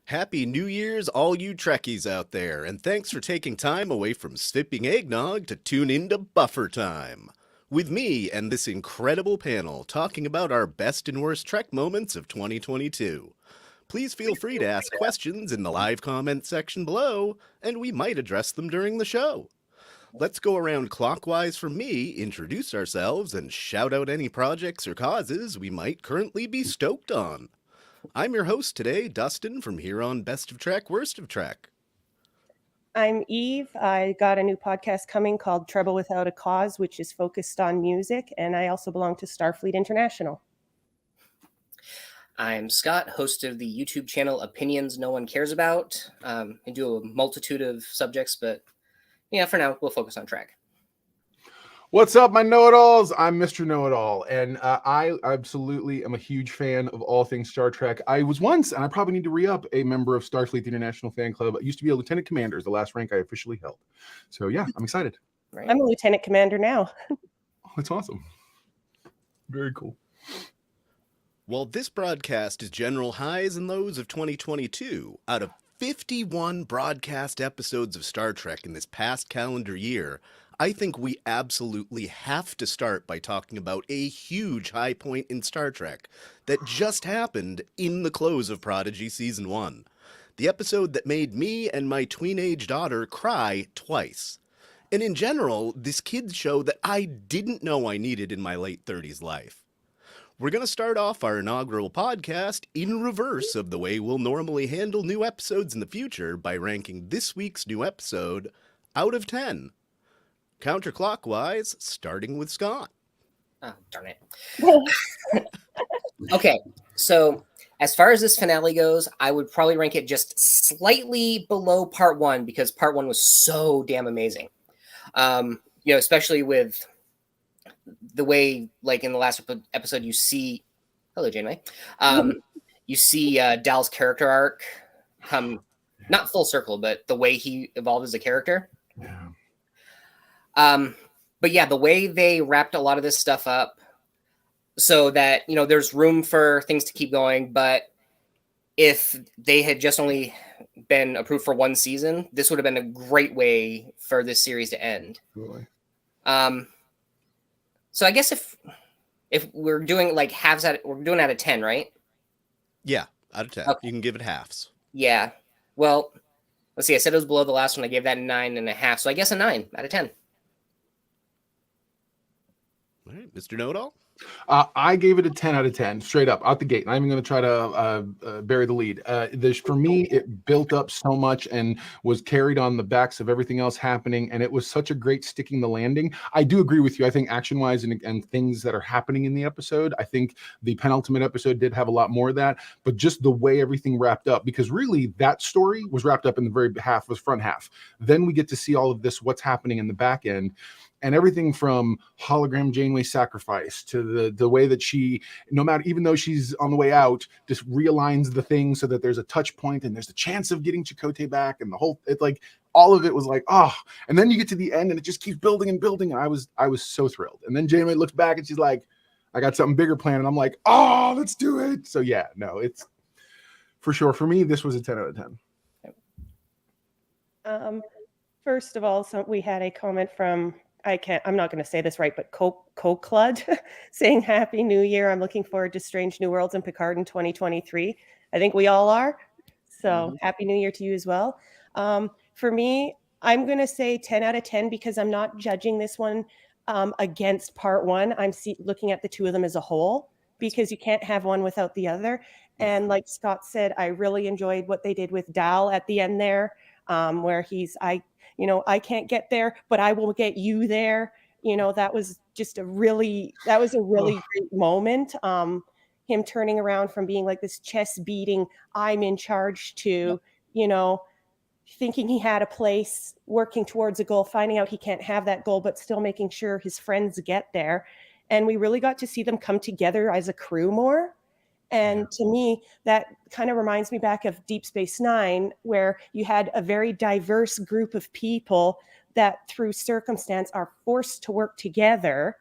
Happy New Year's, all you Trekkies out there, and thanks for taking time away from sipping eggnog to tune into Buffer Time. With me and this incredible panel talking about our best and worst Trek moments of 2022. Please feel free to ask questions in the live comment section below, and we might address them during the show. Let's go around clockwise from me, introduce ourselves, and shout out any projects or causes we might currently be stoked on. I'm your host today, Dustin, from here on Best of Trek, Worst of Trek. I'm Eve. I got a new podcast coming called Trouble Without a Cause, which is focused on music, and I also belong to Starfleet International. I'm Scott, host of the YouTube channel Opinions No One Cares About. I do a multitude of subjects, but yeah, for now, we'll focus on Trek. What's up, my know-it-alls? I'm Mr. Know-it-all, and I absolutely am a huge fan of all things Star Trek. I was once, and I probably need to re-up, a member of Starfleet International Fan Club. I used to be a lieutenant commander, is the last rank I officially held. So yeah, I'm excited. Right. I'm a lieutenant commander now. Oh, that's awesome. Very cool. Well, this broadcast is general highs and lows of 2022. Out of 51 broadcast episodes of Star Trek in this past calendar year, I think we absolutely have to start by talking about a huge high point in Star Trek that just happened in the close of Prodigy Season 1. The episode that made me and my tween-age daughter cry twice. And in general, this kids show that I didn't know I needed in my late 30s life. We're going to start off our inaugural podcast in reverse of the way we'll normally handle new episodes in the future by ranking this week's new episode out of 10. Counterclockwise, starting with Scott. Oh, darn it. Okay, so as far as this finale goes, I would probably rank it just slightly below part one because part one was so damn amazing. Especially with the way, like in the last episode, you see, hello, Janeway, you see Dal's character arc come, not full circle, but the way he evolved as a character. Yeah. But yeah, the way they wrapped a lot of this stuff up so that, there's room for things to keep going. But if they had just only been approved for one season, this would have been a great way for this series to end. Really? So I guess if we're doing like halves we're doing out of 10, right? Yeah, out of 10. Okay. You can give it halves. Yeah. Well, let's see. I said it was below the last one. I gave that a 9.5. So I guess a 9 out of 10. All right, Mr. Know-it-all? I gave it a 10 out of 10, straight up, out the gate. I'm even going to try to bury the lead. For me, it built up so much and was carried on the backs of everything else happening, and it was such a great sticking the landing. I do agree with you. I think action-wise and things that are happening in the episode, I think the penultimate episode did have a lot more of that, but just the way everything wrapped up, because really that story was wrapped up in the very front half. Then we get to see all of this, what's happening in the back end. And everything from hologram Janeway sacrifice to the way that she, even though she's on the way out, just realigns the thing so that there's a touch point and there's a chance of getting Chakotay back, and it's like all of it was like, oh. And then you get to the end and it just keeps building and building. And I was so thrilled. And then Janeway looks back and she's like, I got something bigger planned. And I'm like, oh, let's do it. So yeah, no, it's for sure. For me, this was a 10 out of 10. First of all, we had a comment from, I'm not going to say this right, but Coklud saying Happy New Year. I'm looking forward to Strange New Worlds and Picard in 2023. I think we all are. So Happy New Year to you as well. For me, I'm going to say 10 out of 10 because I'm not judging this one against part one. I'm looking at the two of them as a whole because you can't have one without the other. And like Scott said, I really enjoyed what they did with Dal at the end there, where I can't get there, but I will get you there. That was just a really great moment. Him turning around from being like this chest beating, I'm in charge to, thinking he had a place, working towards a goal, finding out he can't have that goal, but still making sure his friends get there. And we really got to see them come together as a crew more. And to me, that kind of reminds me back of Deep Space Nine, where you had a very diverse group of people that through circumstance are forced to work together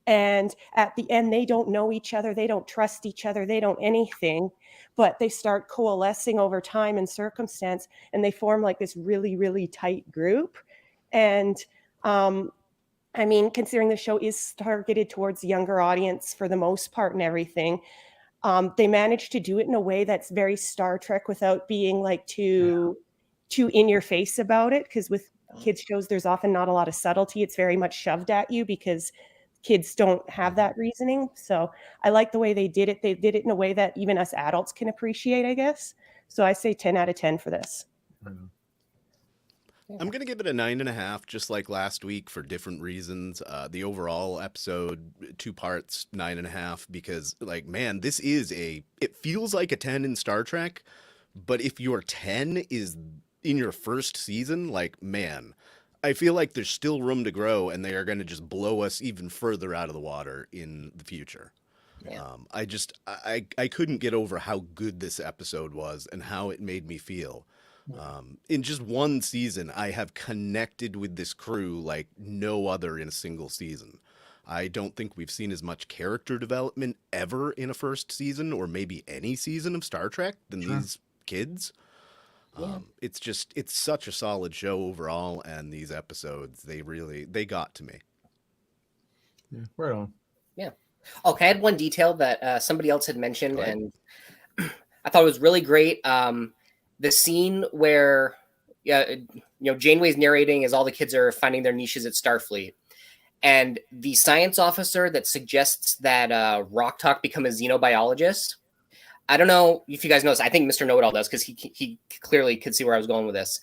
And at the end, they don't know each other. They don't trust each other. They don't anything, but they start coalescing over time and circumstance, and they form like this really, really tight group. And I mean, considering the show is targeted towards the younger audience for the most part and everything, they managed to do it in a way that's very Star Trek without being like too in your face about it. Because with kids shows, there's often not a lot of subtlety. It's very much shoved at you because kids don't have that reasoning. So I like the way they did it. They did it in a way that even us adults can appreciate, I guess. So I say 10 out of 10 for this. I'm going to give it a 9.5, just like last week for different reasons. The overall episode, 2 parts, 9.5, because like, man, this is it feels like a 10 in Star Trek, but if your 10 is in your first season, like, man, I feel like there's still room to grow, and they are going to just blow us even further out of the water in the future. Yeah. I couldn't get over how good this episode was and how it made me feel. In just one season, I have connected with this crew like no other in a single season. I don't think we've seen as much character development ever in a first season, or maybe any season of Star Trek, than these kids. Yeah. It's such a solid show overall, and these episodes, they got to me. Yeah, right on. Yeah. Okay, I had one detail that somebody else had mentioned, Go ahead. and I thought it was really great. The scene where, Janeway's narrating as all the kids are finding their niches at Starfleet, and the science officer that suggests that Rock Talk become a xenobiologist. I don't know if you guys noticed. I think Mr. Know-It-All does, because he clearly could see where I was going with this.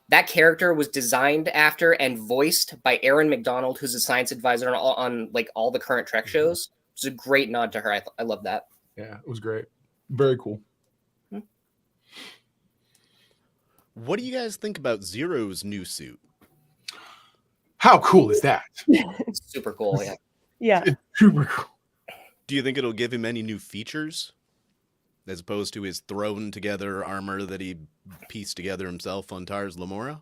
That character was designed after and voiced by Erin McDonald, who's a science advisor on like all the current Trek shows. It's a great nod to her. I love that. Yeah, it was great. Very cool. What do you guys think about Zero's new suit? How cool is that? Super cool. Yeah. Yeah. It's super cool. Do you think it'll give him any new features, as opposed to his thrown together armor that he pieced together himself on Tars Lamora?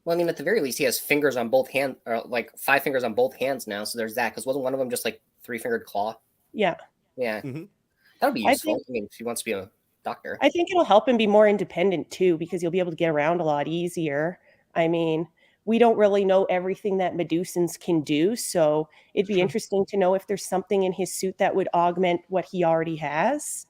Well, I mean, at the very least, he has fingers on both hands, or like 5 fingers on both hands now. So there's that. Because wasn't one of them just like 3-fingered claw? Yeah. Yeah. Mm-hmm. That would be I useful. think- I mean, if he wants to be a doctor. I think it'll help him be more independent too, because you'll be able to get around a lot easier. I mean, we don't really know everything that Medusans can do, so it'd be interesting to know if there's something in his suit that would augment what he already has.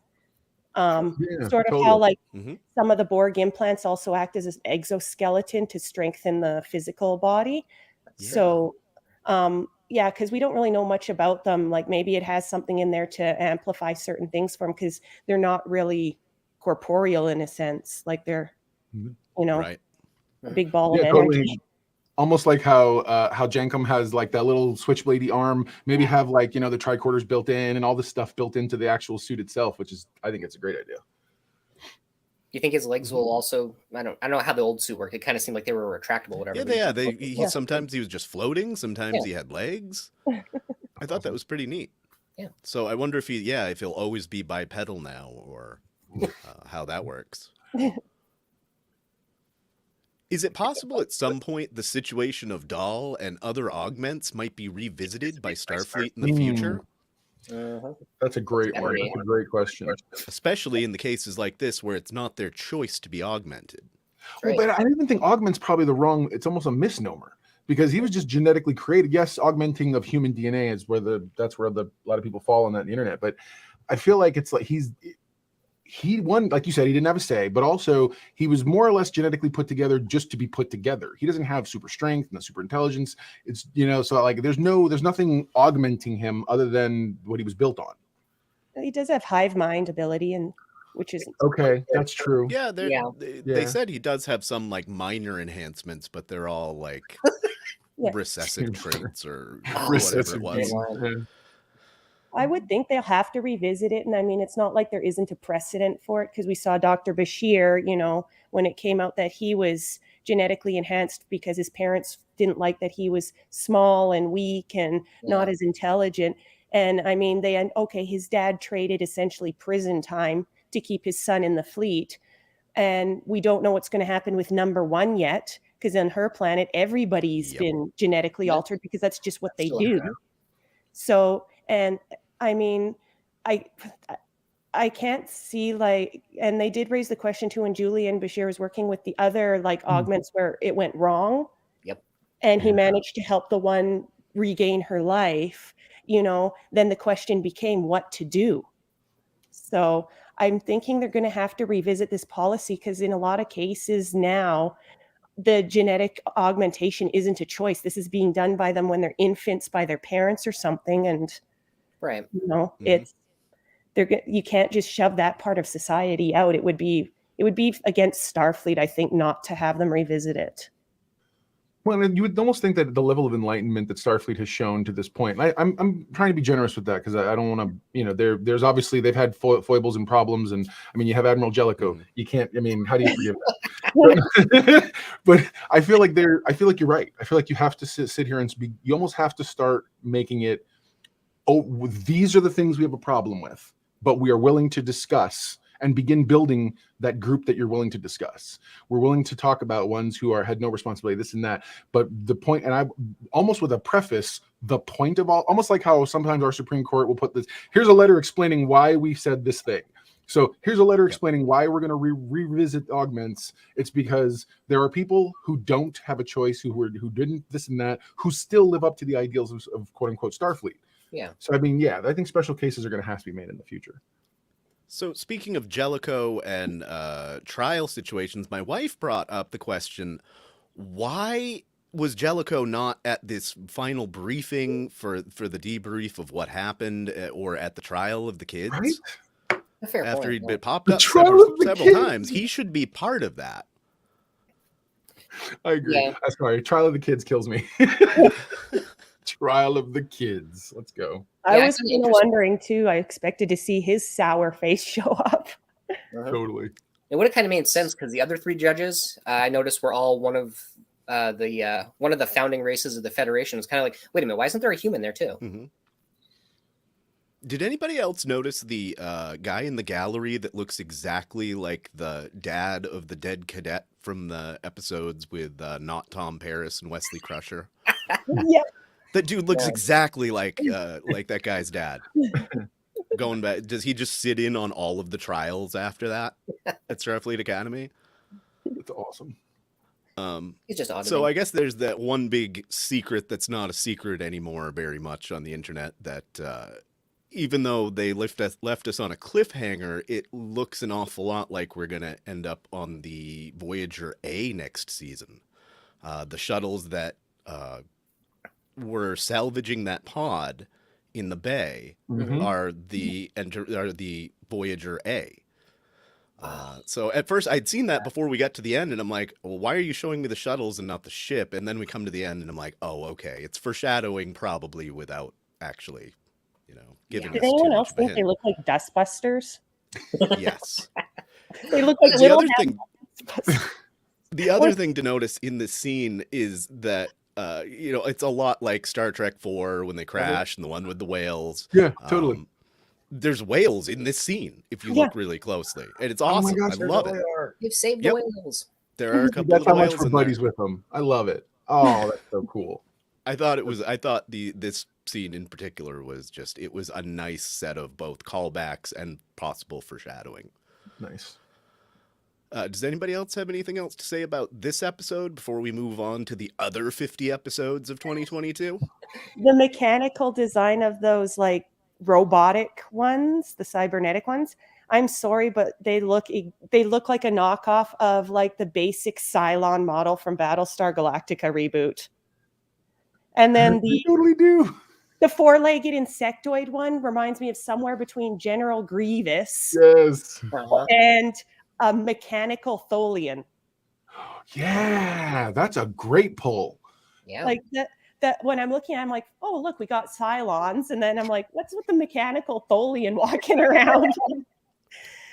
Yeah, Sort of totally. how like Mhm. some of the Borg implants also act as an exoskeleton to strengthen the physical body. Yeah. So, yeah, because we don't really know much about them. Like maybe it has something in there to amplify certain things for them, because they're not really corporeal in a sense. Like they're, Mhm. Right. a big ball Yeah, of energy. totally. Almost like how Jankum has like that little switchbladey arm. Maybe have like the tricorders built in and all this stuff built into the actual suit itself, which is, I think it's a great idea. Do you think his legs will also? I don't know how the old suit worked. It kind of seemed like they were retractable, whatever. Yeah, but he sometimes he was just floating, sometimes Yeah. he had legs. I thought that was pretty neat. Yeah. So I wonder if he'll always be bipedal now, or how that works. Is it possible at some point the situation of Dahl and other augments might be revisited by Starfleet in the future? That's a great one. Definitely. That's a great question. Especially in the cases like this where it's not their choice to be augmented. Well, but I even think augment's probably it's almost a misnomer, because he was just genetically created. Yes, augmenting of human DNA is that's where a lot of people fall on that on the internet. But I feel like it's like he won, like you said, he didn't have a say, but also he was more or less genetically put together just to be put together. He doesn't have super strength, no super intelligence. It's so like there's nothing augmenting him other than what he was built on. He does have hive mind ability, and which is Okay, that's true. Yeah, they Yeah. said he does have some like minor enhancements, but they're all like Yeah. recessive traits or whatever Recessive it was. traits. Yeah. I would think they'll have to revisit it. And I mean, it's not like there isn't a precedent for it, because we saw Dr. Bashir, when it came out that he was genetically enhanced because his parents didn't like that he was small and weak and not as intelligent. And I mean, his dad traded essentially prison time to keep his son in the fleet. And we don't know what's going to happen with number 1 yet. because on her planet, everybody's been genetically altered because that's just what they do. So, and I mean, I can't see like, and they did raise the question too when Julian Bashir was working with the other like augments where it went wrong. Yep. And he managed to help the one regain her life, you know, then the question became what to do. So I'm thinking they're going to have to revisit this policy because in a lot of cases now, the genetic augmentation isn't a choice. This is being done by them when they're infants by their parents or something. And, you know, you can't just shove that part of society out. It would be against Starfleet, I think, not to have them revisit it. Well, and you would almost think that the level of enlightenment that Starfleet has shown to this point, I'm trying to be generous with that because I don't want to, you know, there's obviously they've had foibles and problems, and I mean you have Admiral Jellicoe, you can't, I mean, how do you forgive that? but I feel like you're right. I feel like you have to sit here and you almost have to start making it, these are the things we have a problem with, but we are willing to discuss and begin building that group that you're willing to discuss. We're willing to talk about ones who had no responsibility, this and that. But the point, and I almost with a preface, the point of all, almost like how sometimes our Supreme Court will put this, here's a letter explaining why we said this thing. So here's a letter explaining why we're going to revisit augments. It's because there are people who don't have a choice, who didn't this and that, who still live up to the ideals of quote unquote Starfleet. Yeah. So I mean, I think special cases are going to have to be made in the future. So speaking of Jellicoe and trial situations, my wife brought up the question, why was Jellicoe not at this final briefing for the debrief of what happened or at the trial of the kids? Right? After he'd been popped up several times, he should be part of that. I agree. Yeah. Sorry, trial of the kids kills me. Trial of the kids. Let's go. I was kind of wondering too. I expected to see his sour face show up. Totally. It would have kind of made sense because the other three judges I noticed were all one of the founding races of the Federation. It's kind of like, wait a minute, why isn't there a human there too? Mm-hmm. Did anybody else notice the guy in the gallery that looks exactly like the dad of the dead cadet from the episodes with not Tom Paris and Wesley Crusher? Yep. That dude looks exactly like that guy's dad. Going back, does he just sit in on all of the trials after that at Starfleet Academy? That's awesome. He's just odd. So I guess there's that one big secret that's not a secret anymore very much on the internet, that even though they left us on a cliffhanger, it looks an awful lot like we're going to end up on the Voyager A next season. The shuttles that were salvaging that pod in the bay are the Voyager A. So at first I'd seen that before we got to the end, and I'm like, well, why are you showing me the shuttles and not the ship? And then we come to the end and I'm like, oh, okay. It's foreshadowing probably without actually, giving us Did anyone too else much of a think they hint. look like dustbusters? Yes. They look like The little other thing, dustbusters. the other thing to notice in this scene is that it's a lot like Star Trek 4 when they crash and the one with the whales. Yeah, totally. There's whales in this scene if you look really closely, and it's awesome. Oh my gosh, I love it. You've saved the whales. There are a couple That's of how much whales we're in there. buddies with them. I love it. Oh, that's so cool. I thought this scene in particular was it was a nice set of both callbacks and possible foreshadowing. Nice. Does anybody else have anything else to say about this episode before we move on to the other 50 episodes of 2022? The mechanical design of those like robotic ones, the cybernetic ones, I'm sorry, but they look like a knockoff of like the basic Cylon model from Battlestar Galactica reboot. And then They totally do. the four-legged insectoid one reminds me of somewhere between General Grievous Yes. and a mechanical Tholian. Yeah, that's a great pull. Yeah. Like that when I'm looking, I'm like, oh, look, we got Cylons. And then I'm like, what's with the mechanical Tholian walking around?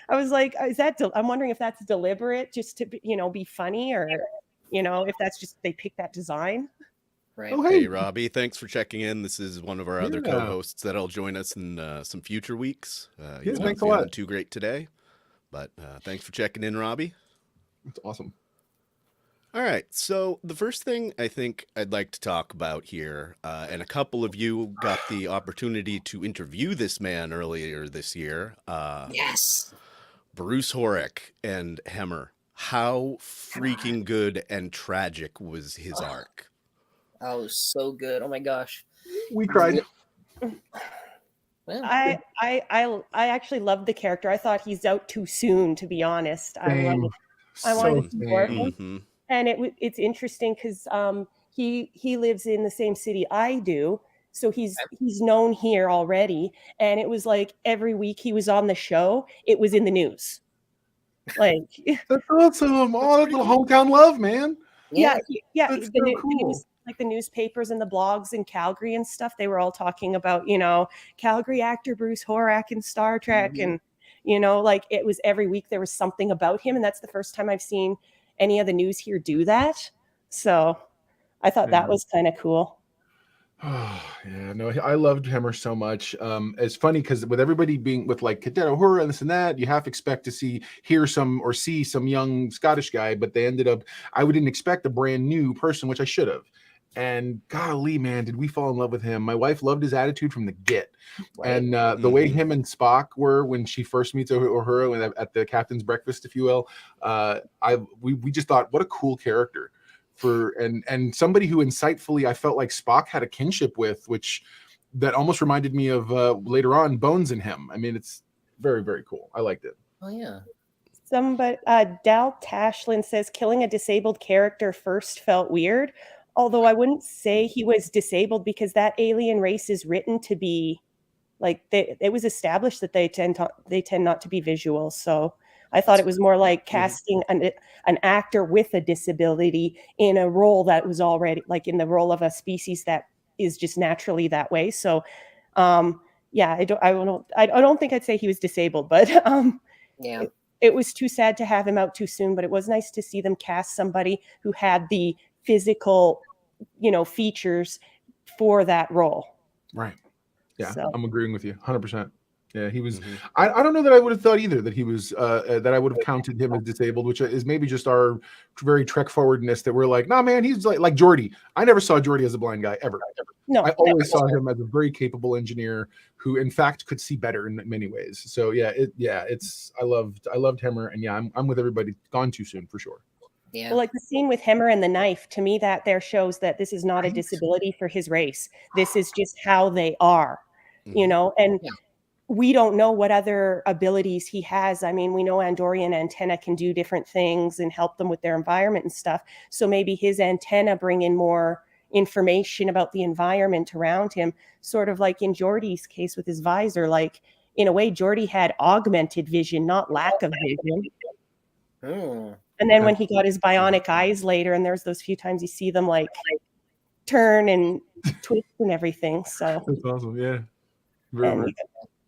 I was like, I'm wondering if that's deliberate just to, be funny, or, if that's just, they picked that design. Right. Oh, Hey, Robbie, thanks for checking in. This is one of our other Yeah. co-hosts that'll join us in some future weeks. He's not thanks a feeling lot. too great today, but thanks for checking in, Robbie. That's awesome. All right, so the first thing I think I'd like to talk about here, and a couple of you got the opportunity to interview this man earlier this year, Yes. Bruce Horrick and Hemmer. How freaking good and tragic was his arc? Oh, so good. Oh my gosh. We cried. Well, I actually loved the character. I thought he's out too soon, to be honest. I Same. wanted to So see more of same. him. Mhm. And it's interesting because he lives in the same city I do, so he's known here already. And it was like every week he was on the show, it was in the news. Like That's awesome. Oh, that's little hometown love, man. yeah, That's so cool. news, like the newspapers and the blogs in Calgary and stuff, they were all talking about, Calgary actor Bruce Horak in Star Trek. Mhm. And like it was every week there was something about him, and that's the first time I've seen any of the news here do that. So I thought that was kind of cool. Oh, yeah, no, I loved Hemmer so much. It's funny because with everybody being with like Cadet Uhura and this and that, you half expect to hear some young Scottish guy, but they ended up, I didn't expect a brand new person, which I should have. And golly, man, did we fall in love with him? My wife loved his attitude from the get. Right. And the way him and Spock were when she first meets Uhura at the captain's breakfast, if you will, we just thought, what a cool character. And somebody who insightfully I felt like Spock had a kinship with, which that almost reminded me of later on Bones and him. I mean, it's very, very cool. I liked it. Oh yeah. Dal Tashlin says killing a disabled character first felt weird, although I wouldn't say he was disabled because that alien race is written to be like it was established that they tend not to be visual. So I thought it was more like casting an actor with a disability in a role that was already like in the role of a species that is just naturally that way. So, yeah, I don't think I'd say he was disabled, but Yeah. it was too sad to have him out too soon. But it was nice to see them cast somebody who had the physical, features for that role. Right. Yeah, So. I'm agreeing with you 100%. Yeah, he was. I don't know that I would have thought either that he was that I would have counted him as disabled, which is maybe just our very Trek forwardness that we're like, nah, man, he's like Geordi. I never saw Geordi as a blind guy ever. No, I always saw him as a very capable engineer who, in fact, could see better in many ways. So I loved Hemmer, and yeah, I'm with everybody. Gone too soon for sure. Yeah. Well, like the scene with Hemmer and the knife, to me, that there shows that this is not a disability for his race. This is just how they are, and. Yeah. We don't know what other abilities he has. I mean, we know Andorian antenna can do different things and help them with their environment and stuff. So maybe his antenna bring in more information about the environment around him, sort of like in Geordi's case with his visor. Like, in a way, Geordi had augmented vision, not lack of vision. And then when he got his bionic eyes later, and there's those few times you see them like turn and twist and everything. So that's awesome. Yeah. Very.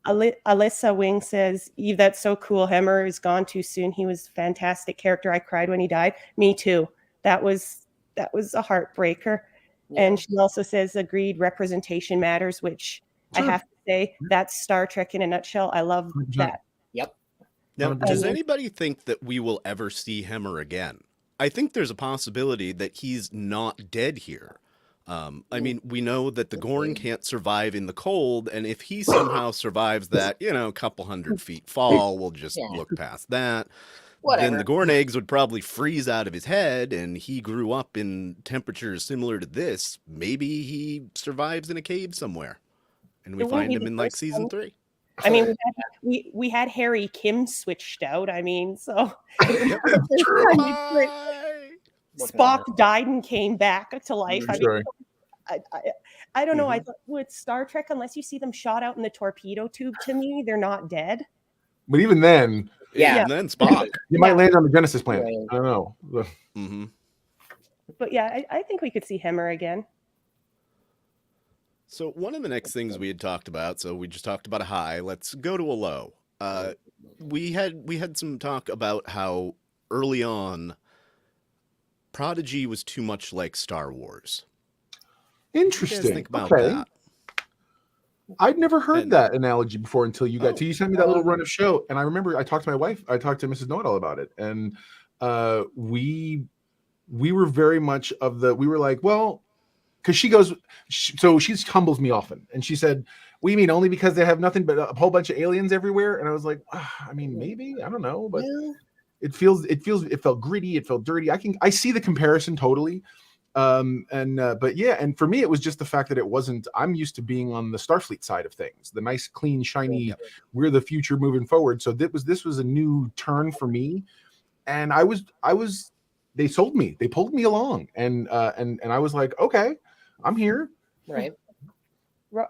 Alyssa Wing says, Eve, that's so cool. Hemmer is gone too soon. He was a fantastic character. I cried when he died. Me too. That was a heartbreaker. Yeah. And she also says, agreed, representation matters, which I have to say, that's Star Trek in a nutshell. I love that. Yep. Now, does anybody think that we will ever see Hemmer again? I think there's a possibility that he's not dead here. I mean, we know that the Gorn can't survive in the cold, and if he somehow survives that, couple 100 feet fall, we'll just look past that. Whatever. Then the Gorn eggs would probably freeze out of his head, and he grew up in temperatures similar to this. Maybe he survives in a cave somewhere, and we find him in like season 3. I mean, we had Harry Kim switched out. I mean, so Spock died and came back to life. I don't know. I thought with Star Trek, unless you see them shot out in the torpedo tube, to me, they're not dead. But even then, and then Spock, you might land on the Genesis planet. I don't know. But yeah, I think we could see Hemmer again. So one of the next things we had talked about, so we just talked about a high. Let's go to a low. We had some talk about how early on Prodigy was too much like Star Wars. Interesting. What do you guys think about that? I'd never heard that analogy before until you got you sent me that little run of show. And I remember I talked to my wife, I talked to Mrs. Know-It-All about it. And we we were very much we were like, well, because she goes, so she humbles me often. And she said, what do you mean, only because they have nothing but a whole bunch of aliens everywhere? And I was like, I mean, maybe, I don't know, but it felt gritty. It felt dirty. I see the comparison totally. But yeah, and for me, it was just the fact that it wasn't, I'm used to being on the Starfleet side of things, the nice, clean, shiny, we're the future moving forward. So this was a new turn for me. And they sold me, they pulled me along, and I was like, okay, I'm here. Right.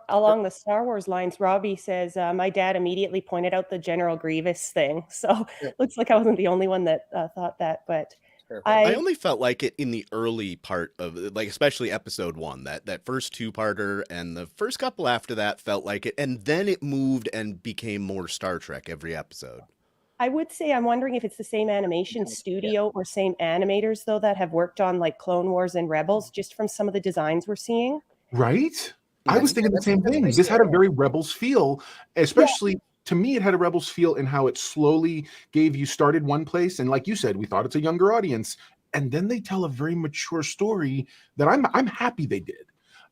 Along the Star Wars lines, Robbie says, my dad immediately pointed out the General Grievous thing. So looks like I wasn't the only one that thought that, but I only felt like it in the early part of, like, especially episode 1, that first 2-parter, and the first couple after that felt like it, and then it moved and became more Star Trek every episode. I would say I'm wondering if it's the same animation studio or same animators, though, that have worked on like Clone Wars and Rebels, just from some of the designs we're seeing. Right? I was thinking the same thing. This had a very Rebels feel, especially to me, it had a Rebels feel in how it slowly started one place. And like you said, we thought it's a younger audience. And then they tell a very mature story that I'm happy they did.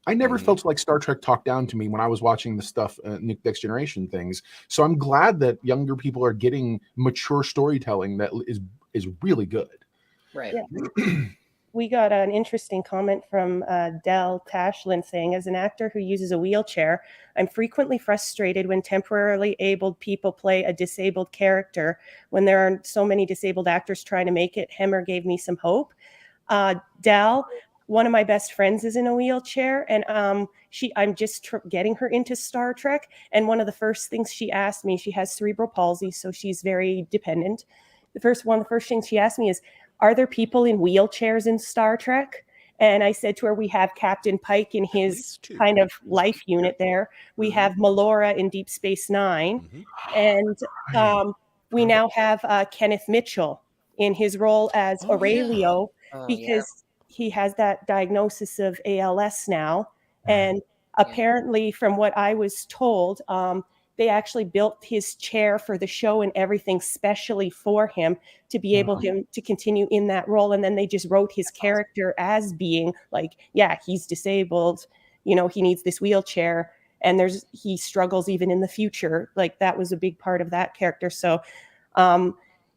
I never felt like Star Trek talked down to me when I was watching the stuff, Next Generation things. So I'm glad that younger people are getting mature storytelling that is really good. Right. Yeah. We got an interesting comment from Del Tashlin saying, as an actor who uses a wheelchair, I'm frequently frustrated when temporarily abled people play a disabled character. When there are so many disabled actors trying to make it, Hemmer gave me some hope. Del, one of my best friends is in a wheelchair, and I'm just getting her into Star Trek. And one of the first things she asked me, she has cerebral palsy, so she's very dependent. One of the first things she asked me is, are there people in wheelchairs in Star Trek? And I said to her, we have Captain Pike in his kind of life unit there. We have Melora in Deep Space Nine. And we now have Kenneth Mitchell in his role as Aurelio, because he has that diagnosis of ALS now. And apparently, from what I was told, they actually built his chair for the show and everything specially for him to be able to continue in that role. And then they just wrote his character as being like, yeah, he's disabled, he needs this wheelchair, and he struggles even in the future. Like, that was a big part of that character. So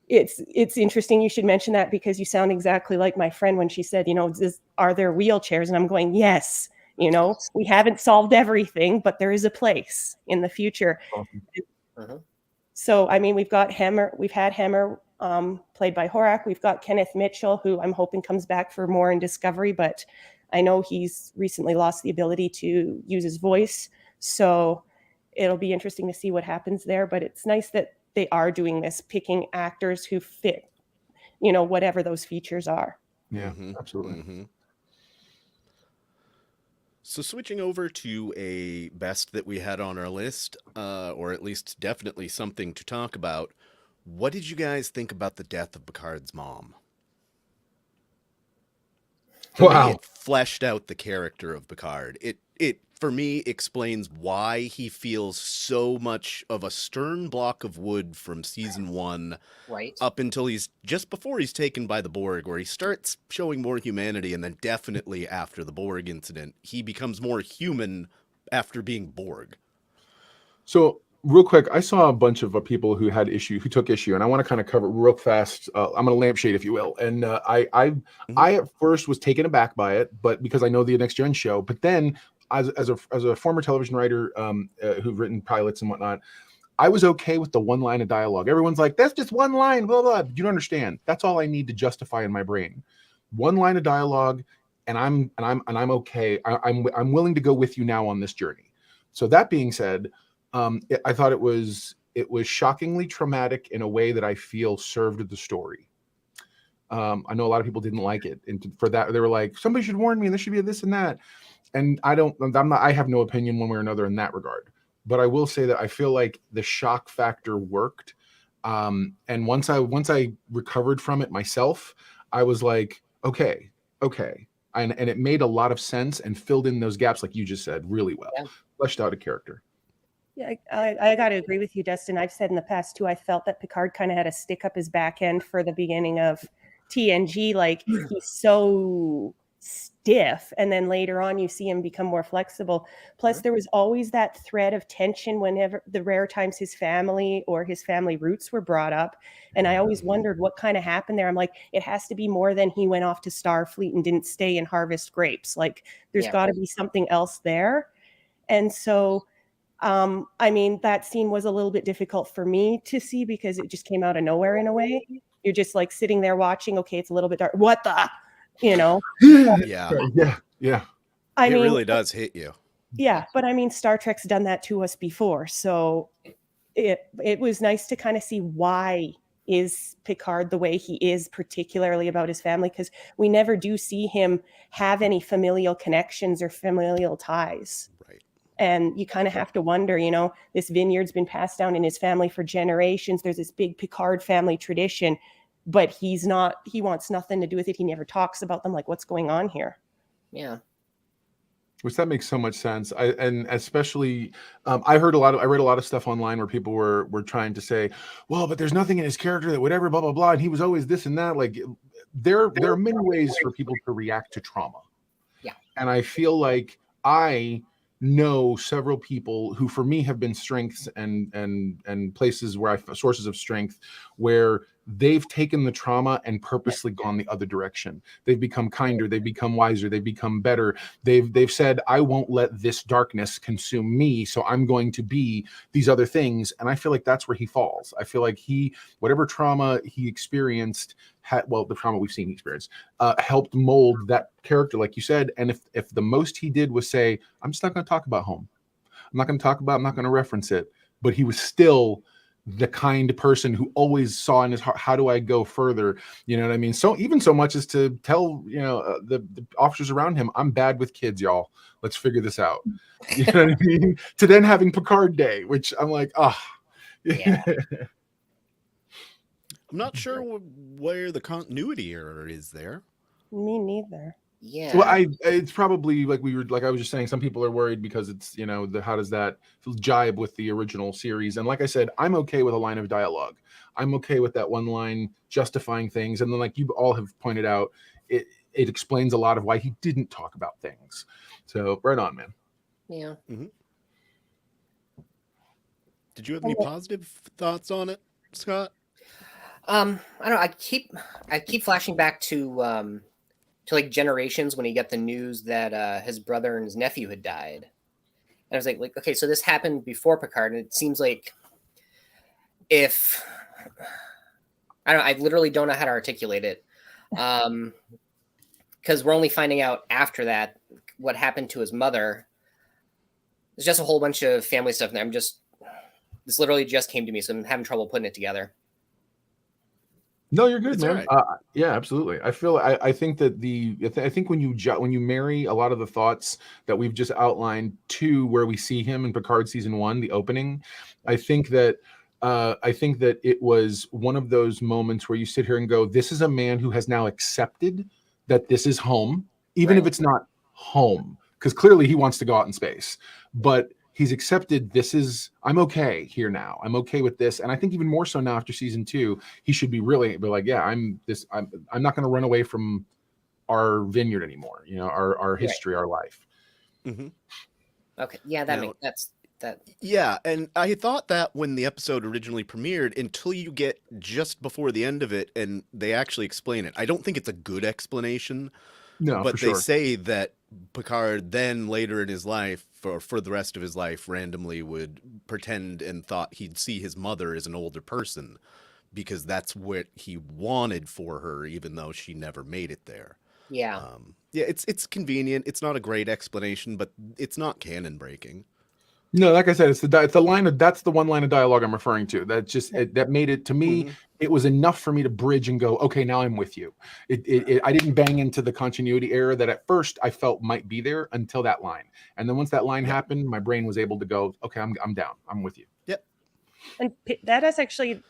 it's interesting you should mention that, because you sound exactly like my friend when she said, are there wheelchairs? And I'm going, yes. We haven't solved everything, but there is a place in the future. So, I mean, we've had Hemmer played by Horak. We've got Kenneth Mitchell, who I'm hoping comes back for more in Discovery, but I know he's recently lost the ability to use his voice. So it'll be interesting to see what happens there. But it's nice that they are doing this, picking actors who fit, whatever those features are. Yeah, absolutely. So switching over to a best that we had on our list, or at least definitely something to talk about, what did you guys think about the death of Picard's mom? For me, it fleshed out the character of Picard. It for me explains why he feels so much of a stern block of wood from season 1 up until just before he's taken by the Borg, where he starts showing more humanity, and then definitely after the Borg incident, he becomes more human after being Borg. So real quick, I saw a bunch of people who took issue, and I want to kind of cover real fast. I'm going to lampshade, if you will. And I at first was taken aback by it, but because I know the Next Gen show, but then as a former television writer who've written pilots and whatnot, I was okay with the one line of dialogue. Everyone's like, that's just one line, blah, blah. You don't understand. That's all I need to justify in my brain. One line of dialogue, and I'm okay. I'm willing to go with you now on this journey. So that being said, I thought it was shockingly traumatic in a way that I feel served the story. I know a lot of people didn't like it, and for that they were like, somebody should warn me, and there should be this and that. And I have no opinion one way or another in that regard. But I will say that I feel like the shock factor worked. And once I recovered from it myself, I was like, okay. And it made a lot of sense and filled in those gaps, like you just said, really well. Fleshed out a character. Yeah, I got to agree with you, Dustin. I've said in the past too, I felt that Picard kind of had a stick up his back end for the beginning of TNG, like he's so stiff, and then later on you see him become more flexible. Plus there was always that thread of tension whenever the rare times his family or his family roots were brought up, and I always wondered what kind of happened there. I'm like, it has to be more than he went off to Starfleet and didn't stay and harvest grapes. Like there's got to be something else there. And so I mean, that scene was a little bit difficult for me to see because it just came out of nowhere in a way. You're just like sitting there watching, okay, it's a little bit dark, what the, you know? Yeah. I mean, really does hit you. Yeah, but I mean, Star Trek's done that to us before, so it was nice to kind of see why is Picard the way he is, particularly about his family, because we never do see him have any familial connections or familial ties. Right. And you kind of have to wonder, you know, this vineyard's been passed down in his family for generations. There's this big Picard family tradition, but he wants nothing to do with it. He never talks about them. Like, what's going on here? Yeah. Which that makes so much sense. And especially, I read a lot of stuff online where people were trying to say, well, but there's nothing in his character that would ever blah, blah, blah. And he was always this and that. Like there are many ways for people to react to trauma. Yeah. And I feel like I know several people who for me have been strengths and places where sources of strength where they've taken the trauma and purposely gone the other direction. They've become kinder, they've become wiser, they've become better. They've said, I won't let this darkness consume me, so I'm going to be these other things. And I feel like that's where he falls. I feel like whatever trauma he experienced, the trauma we've seen he experience, helped mold that character, like you said. And if the most he did was say, I'm just not going to talk about home. I'm not going to reference it. But he was still the kind person who always saw in his heart, how do I go further? You know what I mean? So even so much as to tell, the officers around him, I'm bad with kids, y'all. Let's figure this out. You know what I mean? To then having Picard Day, which I'm like, Yeah. I'm not sure where the continuity error is there. Me neither. Yeah. Well, it's probably like I was just saying, some people are worried because it's, how does that jibe with the original series? And like I said, I'm okay with a line of dialogue. I'm okay with that one line justifying things. And then like you all have pointed out, it explains a lot of why he didn't talk about things. So right on, man. Yeah. Mm-hmm. Did you have any positive thoughts on it, Scott? I don't know. I keep flashing back to like Generations when he got the news that his brother and his nephew had died. And I was like, okay, so this happened before Picard, and it seems like I literally don't know how to articulate it. Because we're only finding out after that what happened to his mother. There's just a whole bunch of family stuff in there. This literally just came to me, so I'm having trouble putting it together. No, you're good, man. Right. Yeah, absolutely. I think that I think when you marry a lot of the thoughts that we've just outlined to where we see him in Picard season 1, the opening, I think that it was one of those moments where you sit here and go, this is a man who has now accepted that this is home, even if it's not home, because clearly he wants to go out in space, but he's accepted I'm okay here now. I'm okay with this. And I think even more so now after season 2, he should be like, yeah, I'm not going to run away from our vineyard anymore. Our history, our life. Mm-hmm. Okay. Yeah. That. Yeah. And I thought that when the episode originally premiered, until you get just before the end of it and they actually explain it. I don't think it's a good explanation. No, but for they sure. say that Picard then later in his life, for the rest of his life, randomly would pretend and thought he'd see his mother as an older person because that's what he wanted for her, even though she never made it there. Yeah. It's convenient. It's not a great explanation, but it's not canon breaking. No, like I said, that's the one line of dialogue I'm referring to. That made it to me. Mm-hmm. It was enough for me to bridge and go, okay, now I'm with you. I didn't bang into the continuity error that at first I felt might be there until that line, and then once that line happened, my brain was able to go, okay, I'm down. I'm with you. Yep. And that actually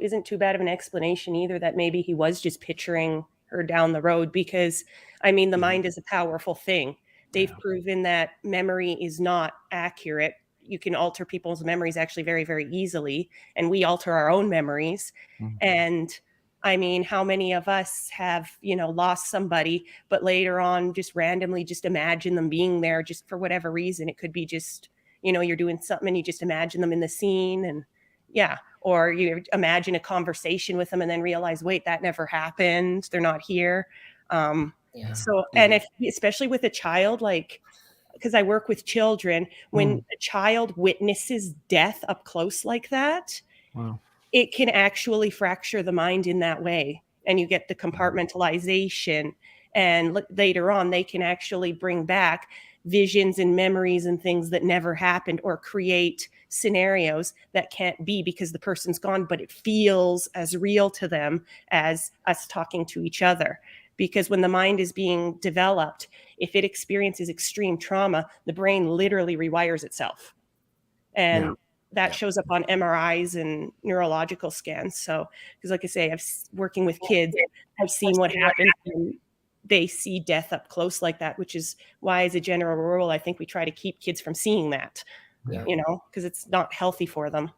isn't too bad of an explanation either. That maybe he was just picturing her down the road, because I mean, the mind is a powerful thing. They've proven that memory is not accurate. You can alter people's memories actually very, very easily. And we alter our own memories. Mm-hmm. And I mean, how many of us have, lost somebody, but later on just randomly just imagine them being there just for whatever reason. It could be just, you're doing something and you just imagine them in the scene, and yeah. Or you imagine a conversation with them and then realize, wait, that never happened. They're not here. Yeah. So, and if, especially with a child, like, because I work with children, when a child witnesses death up close like that, Wow. it can actually fracture the mind in that way. And you get the compartmentalization. And later on, they can actually bring back visions and memories and things that never happened, or create scenarios that can't be because the person's gone, but it feels as real to them as us talking to each other. Because when the mind is being developed, if it experiences extreme trauma, the brain literally rewires itself. And that shows up on MRIs and neurological scans. So, because like I say, working with kids, I've seen what happens when they see death up close like that, which is why, as a general rule, I think we try to keep kids from seeing that, because it's not healthy for them.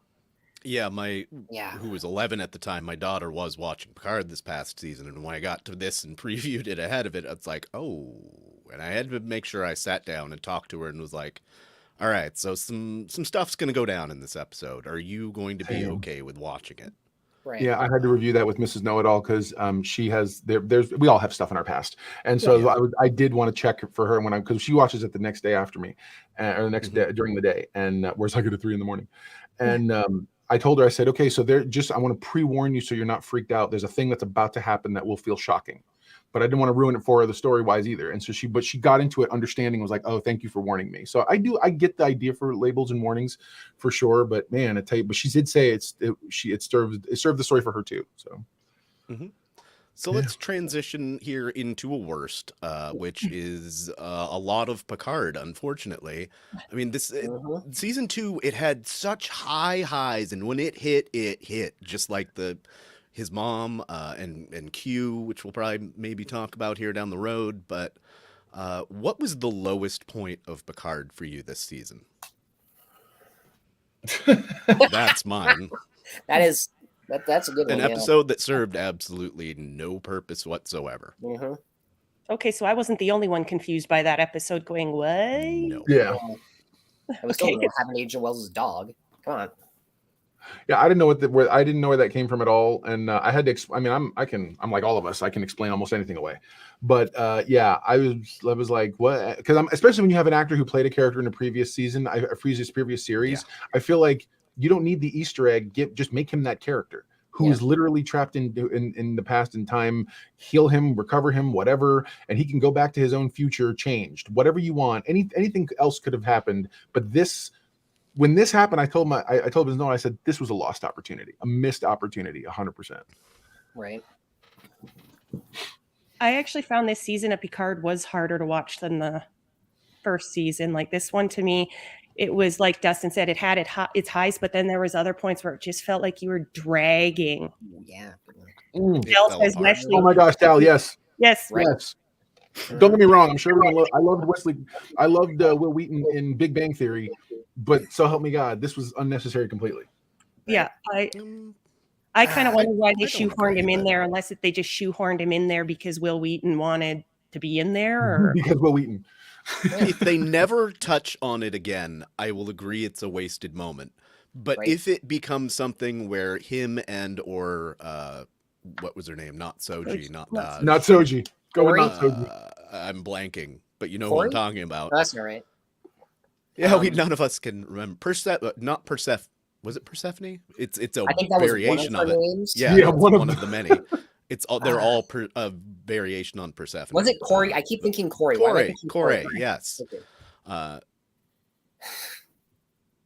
Yeah, who was 11 at the time, my daughter was watching Picard this past season, and when I got to this and previewed it ahead of it, it's like, oh, and I had to make sure I sat down and talked to her and was like, all right, so some stuff's going to go down in this episode. Are you going to be okay with watching it? Right. Yeah, I had to review that with Mrs. Know-It-All because she has we all have stuff in our past, and so I did want to check for her because she watches it the next day after me, or the next day during the day, and whereas I get at 3 a.m, and I told her, I said, okay, so I want to pre-warn you so you're not freaked out. There's a thing that's about to happen that will feel shocking, but I didn't want to ruin it for her the story wise either. And so she got into it, understanding, was like, oh, thank you for warning me. So I get the idea for labels and warnings for sure, but man, but she did say it served the story for her too. So. Mm-hmm. So let's transition here into a worst, which is a lot of Picard, unfortunately. I mean, this season 2, it had such high highs, and when it hit, just like his mom and Q, which we'll probably maybe talk about here down the road. But what was the lowest point of Picard for you this season? That's mine. That's a good one. An episode that served absolutely no purpose whatsoever. Mm-hmm. Okay, so I wasn't the only one confused by that episode going, what? No. Yeah. I was still having Agent Wells' dog. Come on. Yeah, I didn't know where that came from at all, and I had to. I'm like all of us. I can explain almost anything away, but I was like, what? Because especially when you have an actor who played a character in a previous season, a previous series. Yeah. I feel like you don't need the Easter egg. Just make him that character who is literally trapped in the past and time. Heal him, recover him, whatever, and he can go back to his own future, changed. Whatever you want. Anything else could have happened, but this. When this happened, I told him no. I said this was a lost opportunity, a missed opportunity, 100%. Right. I actually found this season of Picard was harder to watch than the first season. Like this one, to me, it was like Dustin said, it had its highs, but then there was other points where it just felt like you were dragging. Yeah. Dal says Wesley. Oh my gosh, Dal, yes. Yes. Right. Yes. Don't get me wrong. I'm sure everyone I loved Wesley. I loved Will Wheaton in Big Bang Theory, but so help me God, this was unnecessary completely. Yeah, I kind of wonder why they shoehorned him in there, unless they just shoehorned him in there because Will Wheaton wanted to be in there, or because Will Wheaton. If they never touch on it again, I will agree it's a wasted moment. But if it becomes something where him or what was her name? Not Soji, not Soji. Go with not Soji. I'm blanking, but you know who I'm talking about. That's all right. Yeah, none of us can remember. Not Persephone. Was it Persephone? It's a variation of it. Names. Yeah, one of the many. It's all they're all a variation on Persephone. Was it Corey? I keep thinking Corey. Corey, yes. Okay.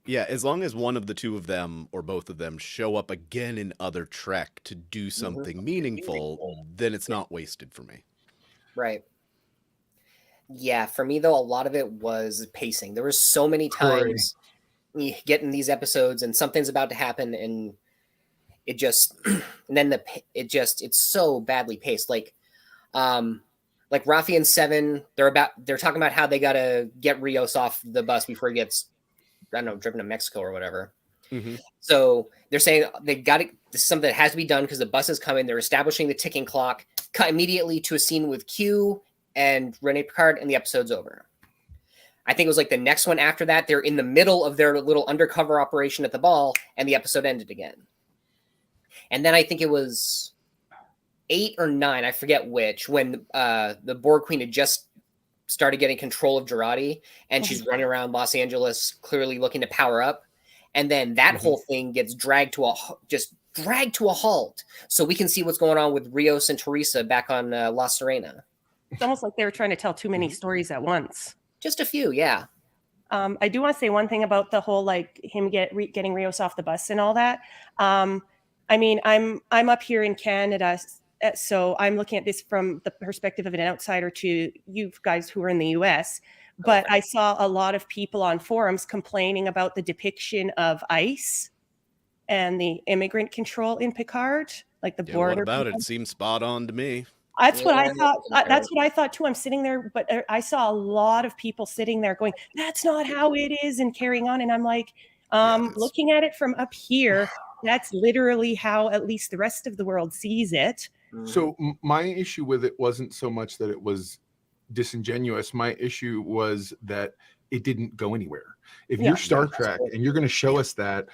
Yeah, as long as one of the two of them or both of them show up again in other Trek to do something meaningful, then it's not wasted for me. Right. Yeah, for me though, a lot of it was pacing. There were so many times you get in these episodes and something's about to happen and it just and then it's so badly paced. Like Rafi and Seven, they're talking about how they gotta get Rios off the bus before he gets, I don't know, driven to Mexico or whatever. Mhm. So they're saying they got it. This is something that has to be done because the bus is coming. They're establishing the ticking clock. Cut immediately to a scene with Q and Rene Picard, and the episode's over. I think it was like the next one after that. They're in the middle of their little undercover operation at the ball, and the episode ended again. And then I think it was 8 or 9, I forget which, when the Borg Queen had just started getting control of Jurati, and she's running around Los Angeles, clearly looking to power up. And then that whole thing gets dragged to a halt, so we can see what's going on with Rios and Teresa back on La Serena. It's almost like they were trying to tell too many stories at once. Just a few, yeah. I do want to say one thing about the whole like him getting Rios off the bus and all that. I mean, I'm up here in Canada, so I'm looking at this from the perspective of an outsider to you guys who are in the US. But I saw a lot of people on forums complaining about the depiction of ICE and the immigrant control in Picard, like the border. What about it? It seems spot on to me. That's what I thought. That's what I thought too. I'm sitting there, but I saw a lot of people sitting there going, "That's not how it is," and carrying on. And I'm like, looking at it from up here, that's literally how at least the rest of the world sees it. So my issue with it wasn't so much that it was disingenuous. My issue was that it didn't go anywhere. If you're Star Trek and you're going to show us that,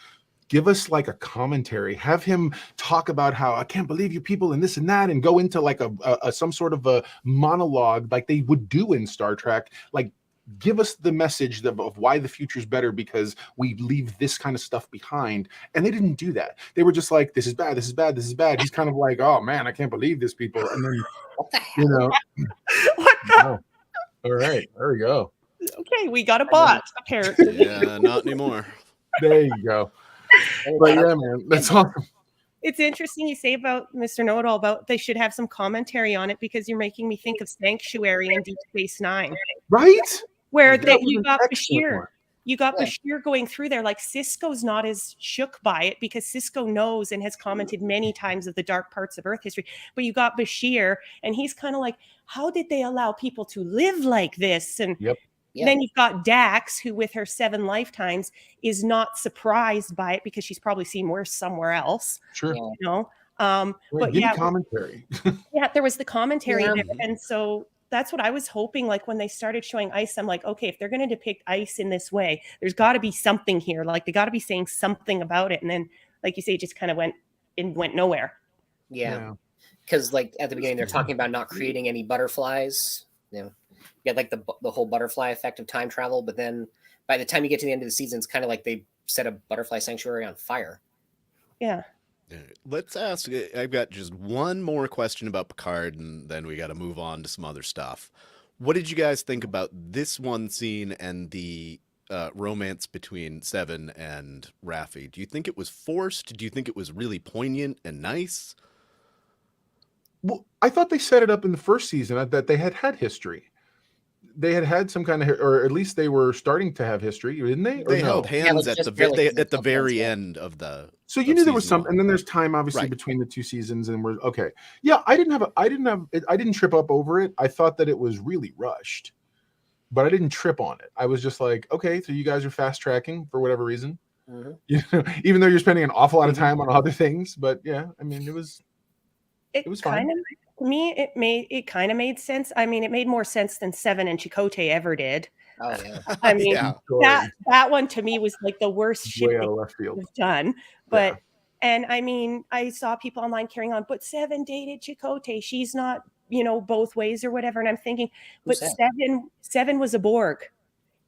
give us like a commentary. Have him talk about how I can't believe you people and this and that, and go into like a some sort of a monologue like they would do in Star Trek. Like, give us the message of why the future's better because we leave this kind of stuff behind. And they didn't do that. They were just like, this is bad, this is bad, this is bad. He's kind of like, oh man, I can't believe this people. And then, what the hell? You know, what the? Oh, all right, there we go. Okay, we got a bot apparently. Yeah, not anymore. There you go. But yeah, man, that's awesome. It's interesting you say about Mr. Know-It-All about they should have some commentary on it because you're making me think of Sanctuary and Deep Space Nine. Right? Where That you was got an excellent Bashir. one. You got Bashir going through there. Like Sisko's not as shook by it because Sisko knows and has commented many times of the dark parts of Earth history. But you got Bashir and he's kind of like, how did they allow people to live like this? And then you've got Dax, who with her 7 lifetimes is not surprised by it because she's probably seen worse somewhere else. Sure. You know? But yeah, commentary. there was the commentary Yeah. there. And so that's what I was hoping. Like when they started showing ICE, I'm like, okay, if they're going to depict ICE in this way, there's got to be something here. Like they got to be saying something about it. And then, like you say, it just kind of went nowhere. Yeah. Because like at the beginning, they're talking about not creating any butterflies. You know, you get like the whole butterfly effect of time travel. But then by the time you get to the end of the season, it's kind of like they set a butterfly sanctuary on fire. Yeah. Let's ask. I've got just one more question about Picard, and then we got to move on to some other stuff. What did you guys think about this one scene and the romance between Seven and Raffi? Do you think it was forced? Do you think it was really poignant and nice? Well, I thought they set it up in the first season that they had history. They had some kind of, or at least they were starting to have history, didn't they? They held hands like at the very end of the. So you knew there was season some, one. and then there's time obviously Right. between the 2 seasons, and we're okay. Yeah, I didn't trip up over it. I thought that it was really rushed, but I didn't trip on it. I was just like, okay, so you guys are fast tracking for whatever reason, you know, even though you're spending an awful lot of time on other things. But yeah, I mean, it was fine. Kind of, to me, it kind of made sense. I mean, it made more sense than Seven and Chakotay ever did. Oh yeah. I mean, Yeah. that one to me was like the worst shit Way out they of left field. could have done. But and I mean, I saw people online carrying on, but Seven dated Chakotay. She's not, you know, both ways or whatever. And I'm thinking, but Seven was a Borg.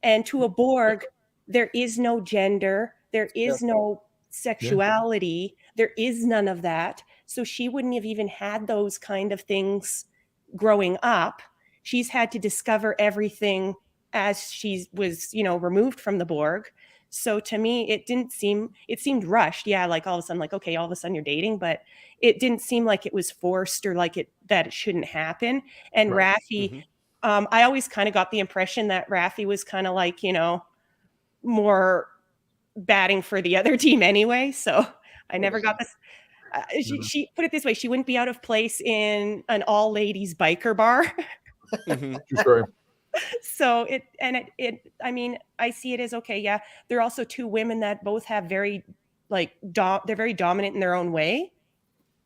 And to a Borg, there is no gender, there is no sexuality, there is none of that. So she wouldn't have even had those kind of things growing up. She's had to discover everything as she was, you know, removed from the Borg. So to me, it seemed rushed. Yeah, like all of a sudden, like, okay, all of a sudden you're dating, but it didn't seem like it was forced or like that it shouldn't happen. And Raffi, I always kind of got the impression that Raffi was kind of like, you know, more batting for the other team anyway. So I never got this. She put it this way: she wouldn't be out of place in an all ladies biker bar. Sorry. So I mean, I see it as okay. Yeah, there are also 2 women that both have very like they're very dominant in their own way.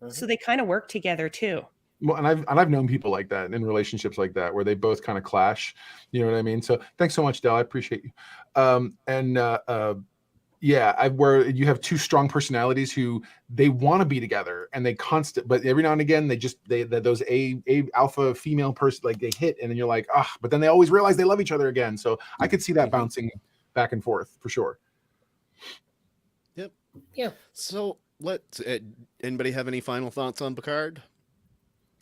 So they kind of work together too. Well, and I've known people like that in relationships like that where they both kind of clash. You know what I mean? So thanks so much, Del. I appreciate you. Yeah, where you have two strong personalities who they want to be together and they but every now and again those a alpha female person, like they hit and then you're like, but then they always realize they love each other again. So I could see that bouncing back and forth for sure. Yep. Yeah. So let's anybody have any final thoughts on Picard?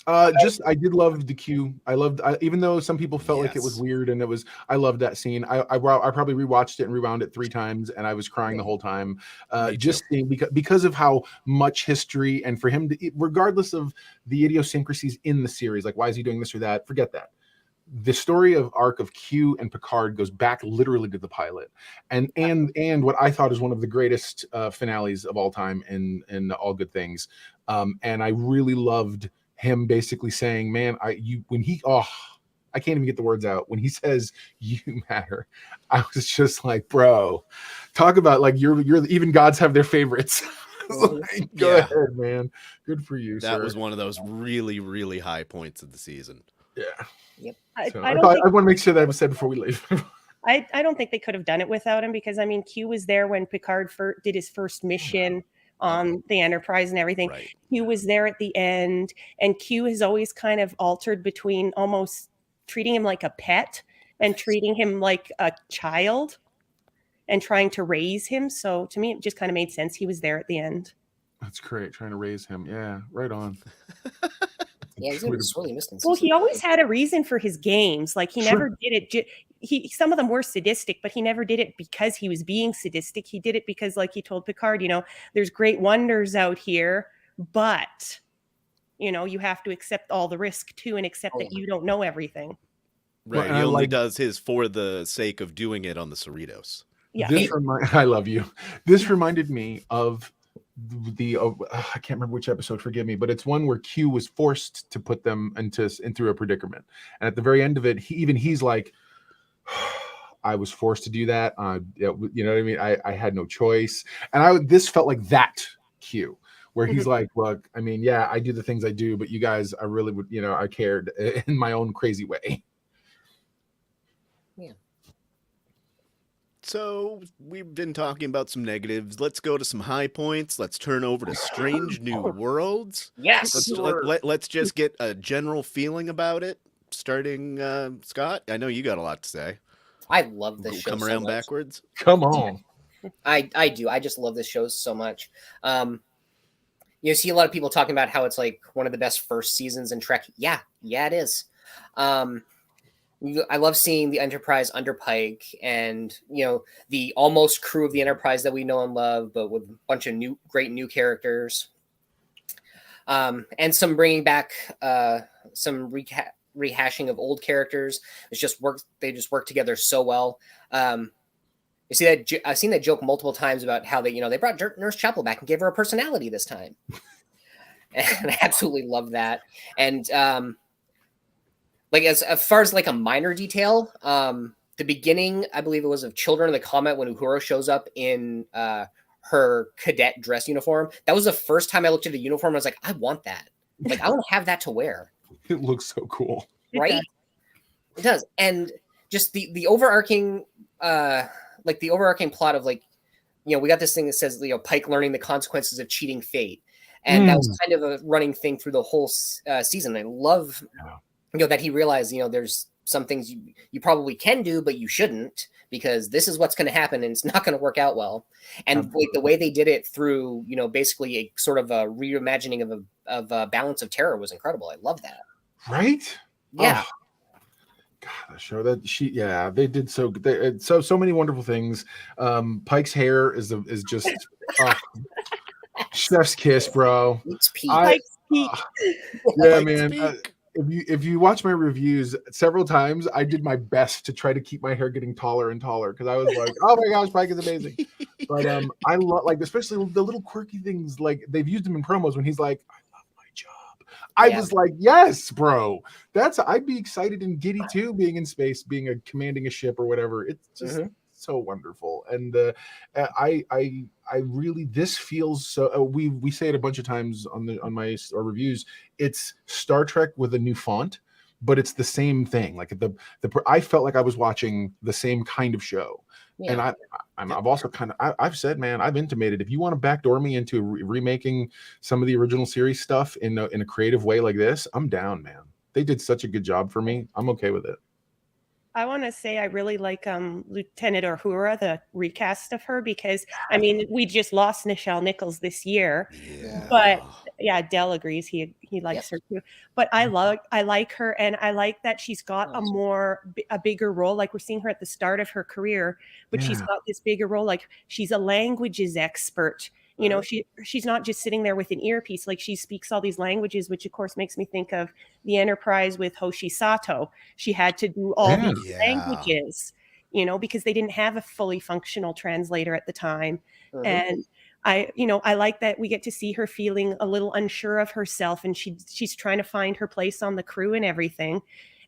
I did love the Q. Even though some people felt like it was weird and I loved that scene. I probably rewatched it and rewound it 3 times and I was crying the whole time. Just seeing because of how much history, and for him to, regardless of the idiosyncrasies in the series, like why is he doing this or that? Forget that. The story of arc of Q and Picard goes back literally to the pilot, and what I thought is one of the greatest finales of all time in All Good Things. And I really loved him basically saying, man, I can't even get the words out. When he says you matter, I was just like, bro, talk about like you're even gods have their favorites. Like, go ahead, man. Good for you. That sir. was one of those really, really high points of the season. Yeah. Yep. I want to make sure that was said before we leave. I don't think they could have done it without him, because I mean, Q was there when Picard did his first mission on the Enterprise and everything. Right. Q was there at the end, and Q has always kind of altered between almost treating him like a pet and treating him like a child and trying to raise him. So to me, it just kind of made sense. He was there at the end. That's great. Trying to raise him. Yeah, right on. Yeah, he's going to be sorely missed. Well, he always had a reason for his games. Like he never did it. Some of them were sadistic, but he never did it because he was being sadistic. He did it because, like he told Picard, there's great wonders out here, but you have to accept all the risk too, and accept that you don't know everything. Right. Well, he only does his for the sake of doing it on the Cerritos. Yeah. I love you. This reminded me of I can't remember which episode, forgive me, but it's one where Q was forced to put them into a predicament, and at the very end of it, he's like, I was forced to do that. You know what I mean? I had no choice, and this felt like that Q, where he's like, look, I mean, yeah, I do the things I do, but you guys, I really would, I cared in my own crazy way. Yeah. So we've been talking about some negatives. Let's go to some high points. Let's turn over to Strange New Worlds. Yes. Let's just get a general feeling about it. Starting, Scott, I know you got a lot to say. I love this show. Come around backwards. Come on. I do. I just love this show so much. You see a lot of people talking about how it's like one of the best first seasons in Trek. Yeah, it is. I love seeing the Enterprise under Pike and, the almost crew of the Enterprise that we know and love, but with a bunch of great new characters. And some bringing back some rehashing of old characters. They just work together so well. You see that I've seen that joke multiple times about how they brought Nurse Chapel back and gave her a personality this time. And I absolutely love that. And like as far as like a minor detail, the beginning, I believe it was of Children of the Comet when Uhura shows up in her cadet dress uniform. That was the first time I looked at a uniform. I was like, I want that. Like, I want to have that to wear. It looks so cool. Right? It does. And just the overarching, the overarching plot of we got this thing that says, Pike learning the consequences of cheating fate. And that was kind of a running thing through the whole season. I love, that he realized, there's some things you probably can do, but you shouldn't, because this is what's going to happen and it's not going to work out well. And the way they did it through, basically a sort of a reimagining of a Balance of Terror was incredible. I love that. Right? Yeah. Oh. God, the show that they did so many wonderful things. Pike's hair is just chef's kiss, bro. It's peak. Pike's peak. Yeah, man. If you watch my reviews, several times I did my best to try to keep my hair getting taller and taller, because I was like, oh my gosh, Pike is amazing. But I love, especially the little quirky things, like they've used him in promos when he's like, I love my job. I was like, yes, bro. I'd be excited and giddy too, being in space, commanding a ship or whatever. It's just so wonderful. And I really, this feels so. We say it a bunch of times on our reviews. It's Star Trek with a new font, but it's the same thing. Like I felt like I was watching the same kind of show. And I've also I've said, man, I've intimated, if you want to backdoor me into remaking some of the original series stuff in a creative way like this, I'm down, man. They did such a good job for me. I'm okay with it. I want to say I really like Lieutenant Uhura, the recast of her, because I mean we just lost Nichelle Nichols this year, but yeah, Dell agrees he likes her too. But I like her, and I like that she's got a bigger role. Like we're seeing her at the start of her career, but she's got this bigger role. Like she's a languages expert. You know, she's not just sitting there with an earpiece. Like she speaks all these languages, which of course makes me think of the Enterprise with Hoshi Sato. She had to do all these languages, you know, because they didn't have a fully functional translator at the time. And I like that we get to see her feeling a little unsure of herself, and she's trying to find her place on the crew and everything.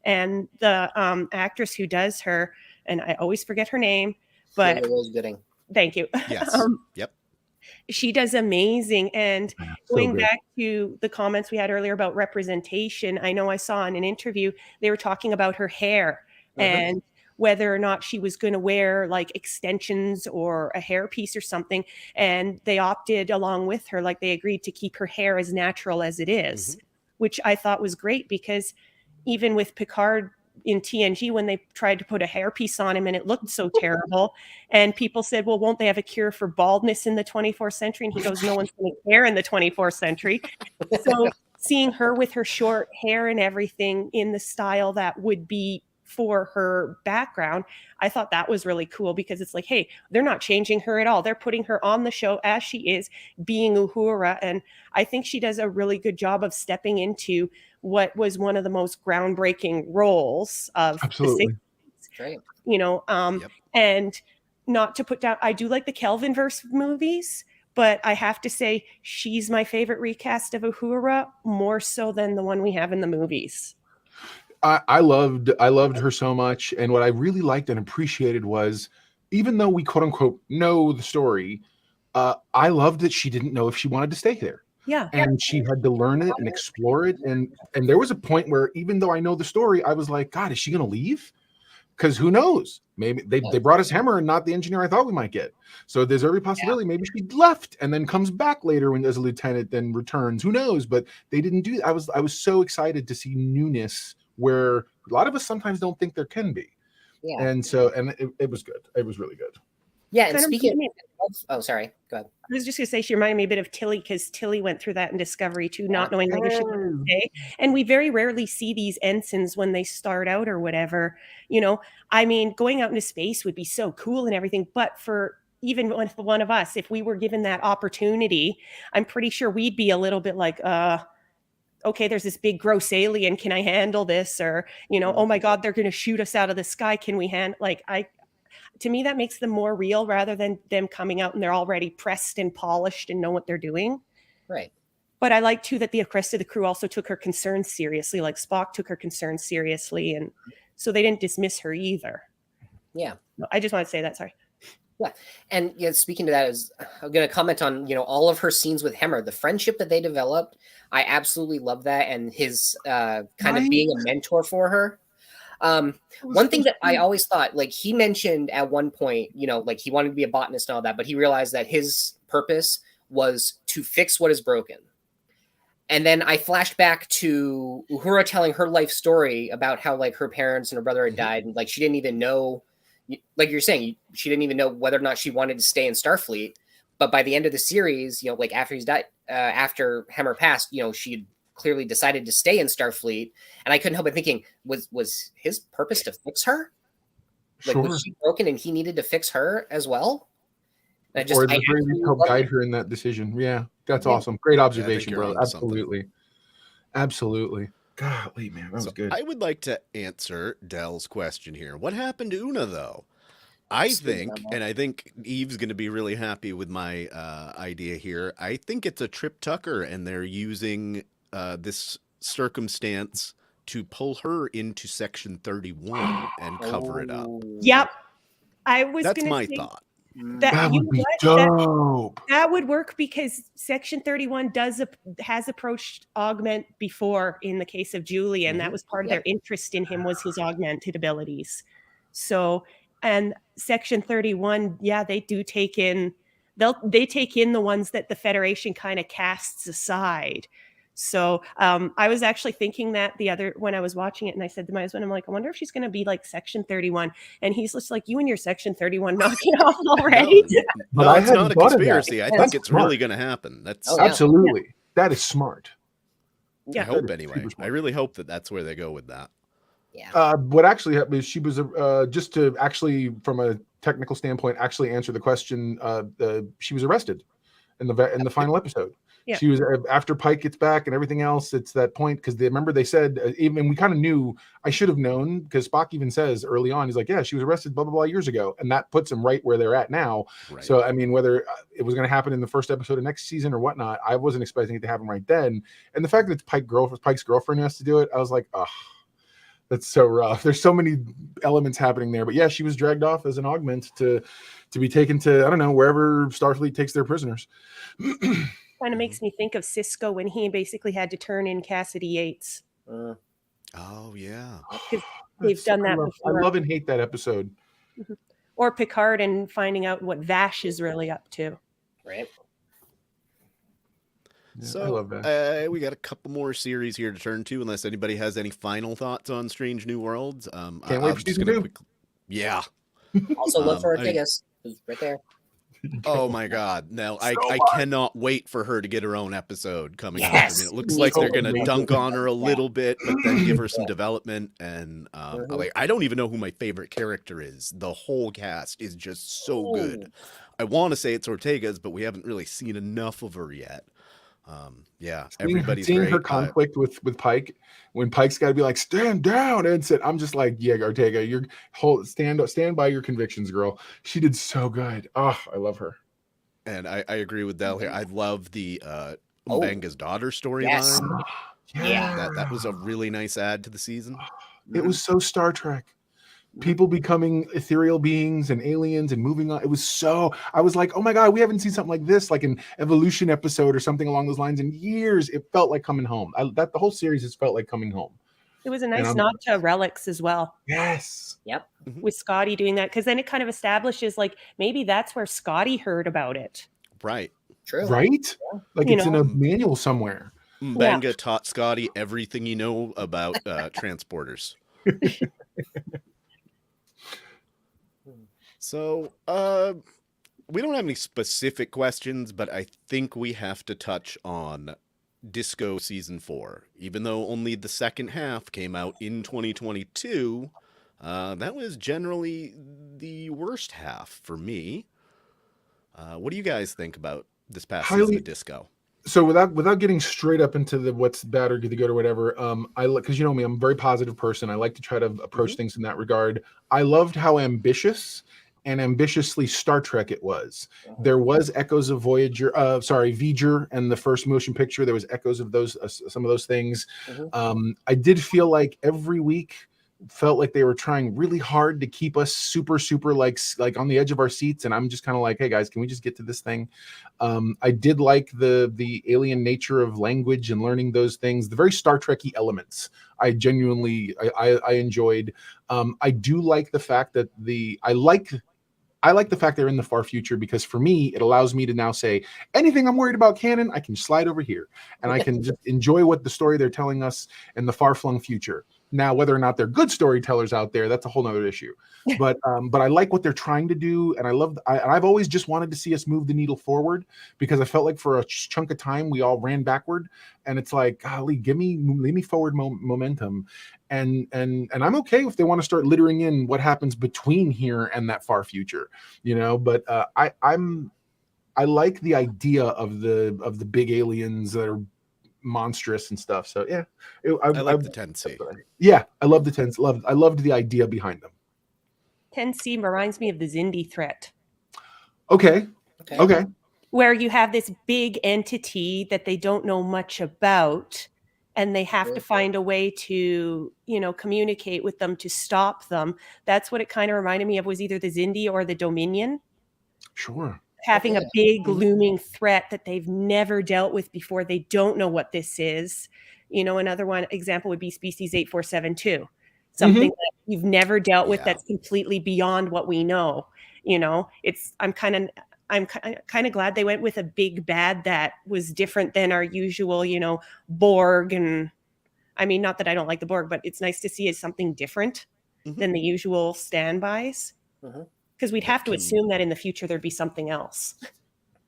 And the actress who does her, and I always forget her name, but thank you. Yes. Yep. She does amazing. And going back to the comments we had earlier about representation, I know I saw in an interview, they were talking about her hair and whether or not she was going to wear like extensions or a hairpiece or something. And they opted along with her, like they agreed to keep her hair as natural as it is, which I thought was great, because even with Picard in TNG, when they tried to put a hairpiece on him and it looked so terrible, and people said, well, won't they have a cure for baldness in the 24th century? And he goes, no one's going to care in the 24th century. So seeing her with her short hair and everything in the style that would be for her background, I thought that was really cool, because it's like, hey, they're not changing her at all. They're putting her on the show as she is, being Uhura. And I think she does a really good job of stepping into what was one of the most groundbreaking roles of the 60s. Right. You know, and not to put down, I do like the Kelvinverse movies, but I have to say she's my favorite recast of Uhura, more so than the one we have in the movies. I loved her so much, and what I really liked and appreciated was, even though we quote unquote know the story, I loved that she didn't know if she wanted to stay there. Yeah. And she had to learn it and explore it. And there was a point where, even though I know the story, I was like, God, is she going to leave? Because who knows? Maybe they brought us Hemmer and not the engineer I thought we might get. So there's every possibility maybe she left and then comes back later when as a lieutenant, then returns. Who knows? But they didn't do that. I was so excited to see newness where a lot of us sometimes don't think there can be. Yeah. And so, it was good. It was really good. Yeah, and speaking of, sorry, go ahead. I was just going to say, she reminded me a bit of Tilly, because Tilly went through that in Discovery too, not knowing whether she would stay. And we very rarely see these ensigns when they start out or whatever. You know, I mean, going out into space would be so cool and everything, but for even one of us, if we were given that opportunity, I'm pretty sure we'd be a little bit like, okay, there's this big gross alien. Can I handle this? Or, you know, oh my God, they're going to shoot us out of the sky. Can we to me, that makes them more real rather than them coming out and they're already pressed and polished and know what they're doing. Right. But I like too that the rest of the crew also took her concerns seriously. Like Spock took her concerns seriously, and so they didn't dismiss her either. Yeah. I just want to say that. Sorry. Yeah. And speaking to that, I'm going to comment on, all of her scenes with Hemmer, the friendship that they developed. I absolutely love that. And his kind of being a mentor for her. One thing that I always thought, like he mentioned at one point, like he wanted to be a botanist and all that, but he realized that his purpose was to fix what is broken. And then I flashed back to Uhura telling her life story about how like her parents and her brother had died. And like, she didn't even know, like you're saying, she didn't even know whether or not she wanted to stay in Starfleet. But by the end of the series, like after he's died, after Hemmer passed, she had clearly decided to stay in Starfleet. And I couldn't help but thinking, was his purpose to fix her? Like, was she broken and he needed to fix her as well? And or the very least help guide her in that decision. Yeah, that's awesome. Great observation, bro. Absolutely. Absolutely. Golly, man, that was good. I would like to answer Dell's question here. What happened to Una, though? I think Eve's going to be really happy with my idea here. I think it's a Trip Tucker, and they're using this circumstance to pull her into Section 31 and cover it up. Yep. I was That's going to my say thought. That you would be know what? dope. That would work because Section 31 has approached Augment before in the case of Julian. That was part of their interest in him was his augmented abilities. So, and Section 31, they do take in, they take in the ones that the Federation kind of casts aside. So I was actually thinking that when I was watching it, and I said to my husband, I'm like, I wonder if she's going to be like Section 31. And he's just like, you and your Section 31, knock it off already. No, I it's hadn't not a thought of that. conspiracy. I That's think it's smart. really going to happen. That's Absolutely. That is smart. I hope anyway. I really hope that that's where they go with that. Yeah. What actually happened is she was just to actually, from a technical standpoint, actually answer the question. She was arrested in the final episode. Yeah. She was after Pike gets back and everything else. It's that point because remember they said even we kind of knew. I should have known because Spock even says early on he's like, yeah, she was arrested blah blah blah years ago, and that puts them right where they're at now. Right. So I mean, whether it was going to happen in the first episode of next season or whatnot, I wasn't expecting it to happen right then. And the fact that it's Pike's girlfriend who has to do it, I was like, oh, that's so rough. There's so many elements happening there. But yeah, she was dragged off as an augment to be taken to, I don't know, wherever Starfleet takes their prisoners. Kind of makes me think of Cisco when he basically had to turn in Cassidy Yates. Oh yeah, They've done that before. I love and hate that episode. Or Picard and finding out what Vash is really up to. Right. Yeah, so I love that. We got a couple more series here to turn to, unless anybody has any final thoughts on Strange New Worlds. Can't wait for season 2. Yeah. Also, look for Ortegas. Who's right there. Oh my God! No, I cannot wait for her to get her own episode coming up. Yes. I mean, it looks like they're gonna dunk on her a little bit, but then give her some development. And I don't even know who my favorite character is. The whole cast is just so good. I want to say it's Ortega's, but we haven't really seen enough of her yet. Everybody's seeing great. her conflict with Pike when Pike's got to be like, stand down and sit. I'm just like, yeah, Ortega, you're stand by your convictions, girl. She did so good. Oh, I love her. And I agree with Del here. I love the Mbenga's daughter storyline. Yes. Yeah. That was a really nice add to the season. It was so Star Trek. People becoming ethereal beings and aliens and moving on. It was so, I was like, oh my God, we haven't seen something like this, like an evolution episode or something along those lines in years. It felt like coming home. The whole series has felt like coming home. It was a nice nod to Relics as well. Yes. Yep. With Scotty doing that, because then it kind of establishes like maybe that's where Scotty heard about it. Right. True. Right? Yeah. Like it's in a manual somewhere. Mbenga taught Scotty everything you know about transporters. So, we don't have any specific questions, but I think we have to touch on Disco Season 4. Even though only the second half came out in 2022, that was generally the worst half for me. What do you guys think about this past season of Disco? So without getting straight up into the what's bad or good or whatever, because you know me, I'm a very positive person. I like to try to approach things in that regard. I loved how ambitious and ambitiously Star Trek it was. There was echoes of Voyager and the first motion picture. There was echoes of those some of those things. I did feel like every week felt like they were trying really hard to keep us super like on the edge of our seats, and I'm just kind of like, hey guys, can we just get to this thing? I did like the alien nature of language and learning those things, the very Star Trek-y elements. I genuinely I enjoyed. I do like the fact that I like the fact they're in the far future, because for me, it allows me to now say anything I'm worried about canon, I can slide over here and I can just enjoy what the story they're telling us in the far-flung future. Now, whether or not they're good storytellers out there, that's a whole nother issue. But I like what they're trying to do, and I've always just wanted to see us move the needle forward, because I felt like for a chunk of time we all ran backward, and it's like, golly, lead me forward momentum, and I'm okay if they want to start littering in what happens between here and that far future, you know. But I like the idea of the big aliens that are monstrous and stuff. So yeah, I like the 10C. Yeah, I love the 10C. I loved the idea behind them. 10C reminds me of the Xindi threat. Okay. Where you have this big entity that they don't know much about, and they have to find a way to, communicate with them to stop them. That's what it kind of reminded me of, was either the Xindi or the Dominion. Sure. Having a big looming threat that they've never dealt with before. They don't know what this is. Another example would be Species 8472. Something that you've never dealt with that's completely beyond what we know. I'm kind of glad they went with a big bad that was different than our usual, Borg. And I mean, not that I don't like the Borg, but it's nice to see it's something different than the usual standbys. Because we'd have to assume that in the future there'd be something else.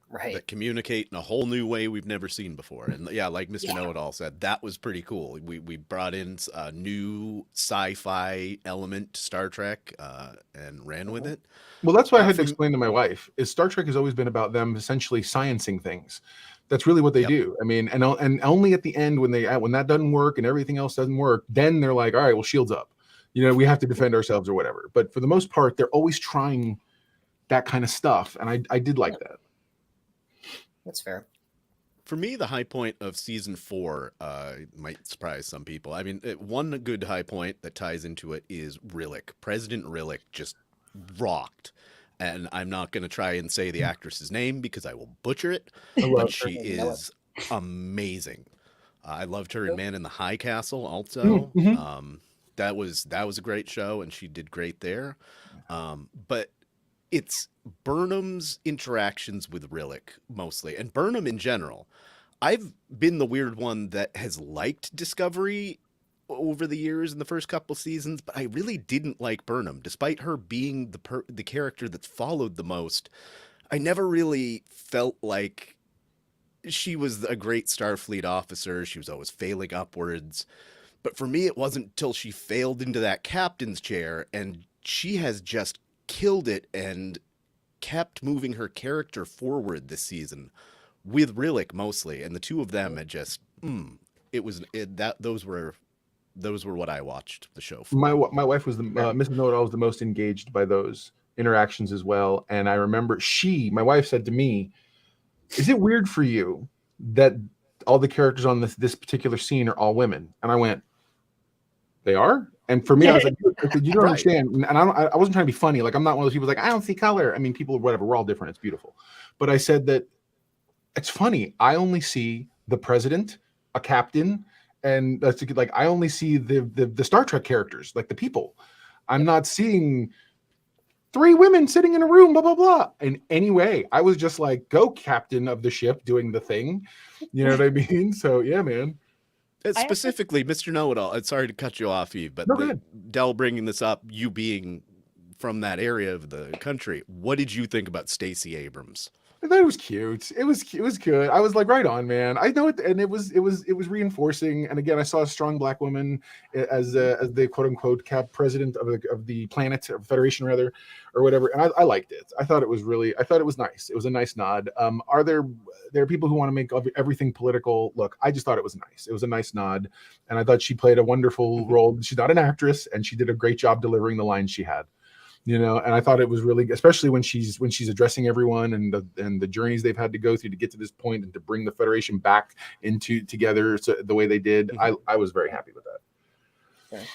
Right. That communicate in a whole new way we've never seen before. And like Mr. Know-It-All said, that was pretty cool. We brought in a new sci-fi element to Star Trek and ran with it. Well, that's what I had to explain to my wife, is Star Trek has always been about them essentially sciencing things. That's really what they do. I mean, and only at the end when that doesn't work and everything else doesn't work, then they're like, all right, well, shields up. We have to defend ourselves or whatever. But for the most part, they're always trying that kind of stuff. And I did like that. That's fair. For me, the high point of season 4 might surprise some people. I mean, one good high point that ties into it is Rillick. President Rillick just rocked. And I'm not going to try and say the actress's name because I will butcher it. But she is amazing. I loved her in Man in the High Castle also. That was a great show, and she did great there. But it's Burnham's interactions with Rillick mostly, and Burnham in general. I've been the weird one that has liked Discovery over the years in the first couple seasons, but I really didn't like Burnham, despite her being the character that's followed the most. I never really felt like she was a great Starfleet officer. She was always failing upwards. But for me, it wasn't until she failed into that captain's chair, and she has just killed it and kept moving her character forward this season with Rillick mostly, and the two of them had just those were what I watched the show for. My wife was Mrs. Know-It-All was the most engaged by those interactions as well. And I remember my wife said to me, "Is it weird for you that all the characters on this particular scene are all women?" And I went, "They are?" And for me, I was like, "You don't understand." And I wasn't trying to be funny. Like, I'm not one of those people like, I don't see color. I mean, people, whatever, we're all different. It's beautiful. But I said that it's funny. I only see the president, a captain, and that's like, I only see the Star Trek characters, like the people. I'm not seeing 3 women sitting in a room, blah, blah, blah. In any way, I was just like, go captain of the ship doing the thing. You know what I mean? So yeah, man. Specifically, Mr. Know-It-All, sorry to cut you off, Eve, but Del bringing this up, you being from that area of the country, what did you think about Stacey Abrams? I thought it was cute. It was good. I was like, right on, man. I know it, and it was reinforcing. And again, I saw a strong black woman as the quote unquote president of the planet, or Federation rather, or whatever. And I liked it. I thought it was nice. It was a nice nod. Are there people who want to make everything political? Look, I just thought it was nice. It was a nice nod, and I thought she played a wonderful role. She's not an actress, and she did a great job delivering the lines she had. And I thought it was really, especially when she's addressing everyone and the journeys they've had to go through to get to this point and to bring the Federation back together the way they did. I was very happy with that. Okay.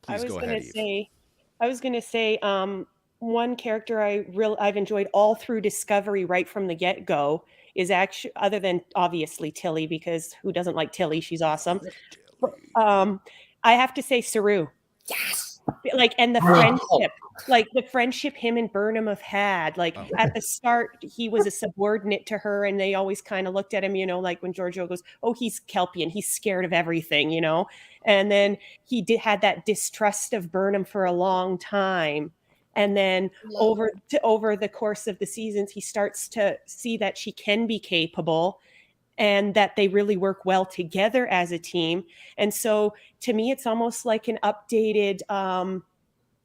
Please go ahead, Eve. I was going to say one character I've enjoyed all through Discovery right from the get-go is actually, other than obviously Tilly, because who doesn't like Tilly? She's awesome. I have to say Saru. Yes. And the friendship him and Burnham have had. At the start, he was a subordinate to her, and they always kind of looked at him, like when Giorgio goes, "Oh, he's Kelpian, he's scared of everything," And then he had that distrust of Burnham for a long time, and then over the course of the seasons, he starts to see that she can be capable, and that they really work well together as a team. And so to me, it's almost like an updated,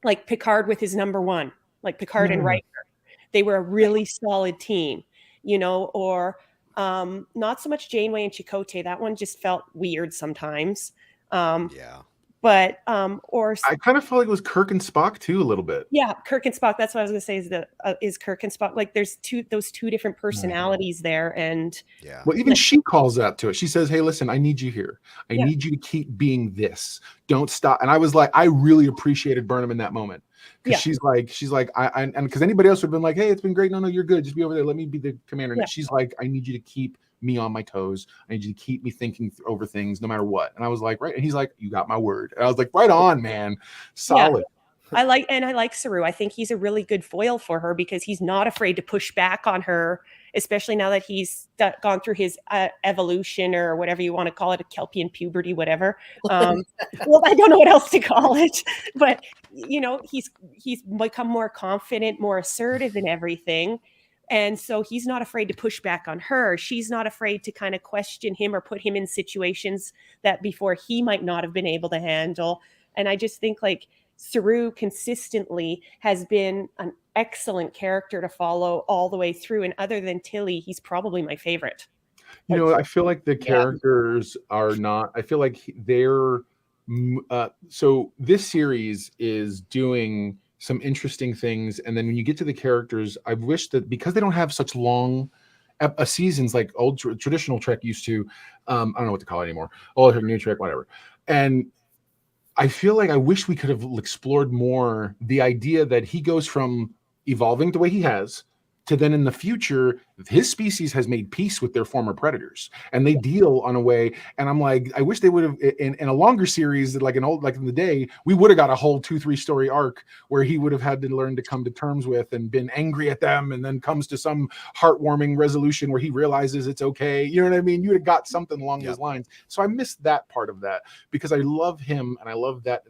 like Picard with his number one, like Picard and Riker. They were a really solid team, or not so much Janeway and Chakotay. That one just felt weird sometimes. Yeah. but or I kind of felt like it was Kirk and Spock too, a little bit. yeah, Kirk and Spock. That's what I was going to say. Is Kirk and Spock, like there's those two different personalities there, and Yeah. Well, even she calls out to it. She says, "Hey, listen, I need you here. I Yeah. need you to keep being this. Don't stop." And I was like, I really appreciated Burnham in that moment, because she's like, and because anybody else would have been like, "Hey, it's been great. No, you're good. Just be over there. Let me be the commander." Yeah. She's like, "I need you to keep me on my toes. I need you to keep me thinking over things, no matter what." And I was like, "Right." And he's like, "You got my word." And I was like, "Right on, man. Solid." I like Saru. I think he's a really good foil for her because he's not afraid to push back on her, especially now that he's gone through his evolution, or whatever you want to call it, a Kelpian puberty, whatever. Well, I don't know what else to call it, but he's become more confident, more assertive in everything. And so he's not afraid to push back on her. She's not afraid to kind of question him or put him in situations that before he might not have been able to handle. And I just think like Saru consistently has been an excellent character to follow all the way through. And other than Tilly, he's probably my favorite. I feel like the characters are not, I feel like they're, so this series is doing some interesting things. And then when you get to the characters, I wish that because they don't have such long seasons like old traditional Trek used to, I don't know what to call it anymore. Old Trek, new Trek, whatever. And I feel like I wish we could have explored more the idea that he goes from evolving the way he has to then in the future, his species has made peace with their former predators and they deal on a way. And I'm like, I wish they would have in a longer series, like in the day, we would have got a whole 2-3 story arc where he would have had to learn to come to terms with and been angry at them. And then comes to some heartwarming resolution where he realizes it's okay. You know what I mean? You would have got something along those lines. So I missed that part of that because I love him. And I love that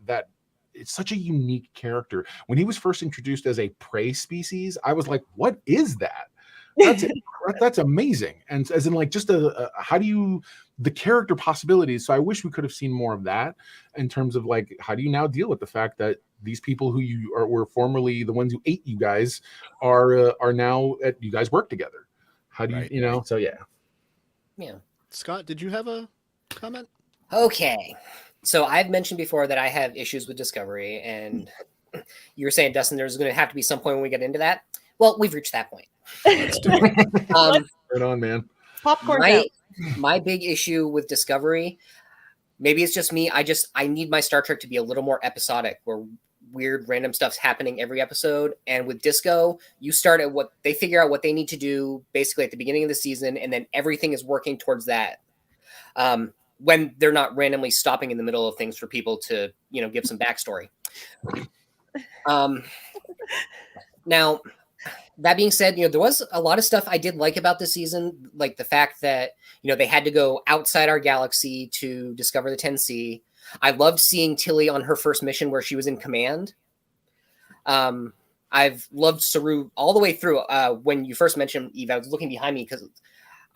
it's such a unique character. When he was first introduced as a prey species, I was like, what is that? That's amazing. And as in like just how do you, the character possibilities. So I wish we could have seen more of that in terms of like, how do you now deal with the fact that these people who were formerly the ones who ate you guys are now you guys work together. How do you, so yeah. Scott, did you have a comment? Okay. So I've mentioned before that I have issues with Discovery, and you were saying, Dustin, there's going to have to be some point when we get into that. Well, we've reached that point. Let's do it. Right on, man. Popcorn out. My big issue with Discovery, maybe it's just me. I need my Star Trek to be a little more episodic, where weird random stuff's happening every episode. And with Disco, you start at what they figure out what they need to do basically at the beginning of the season, and then everything is working towards that. When they're not randomly stopping in the middle of things for people to, give some backstory. Now, that being said, there was a lot of stuff I did like about this season, like the fact that, they had to go outside our galaxy to discover the 10C. I loved seeing Tilly on her first mission where she was in command. I've loved Saru all the way through. When you first mentioned Eve, I was looking behind me because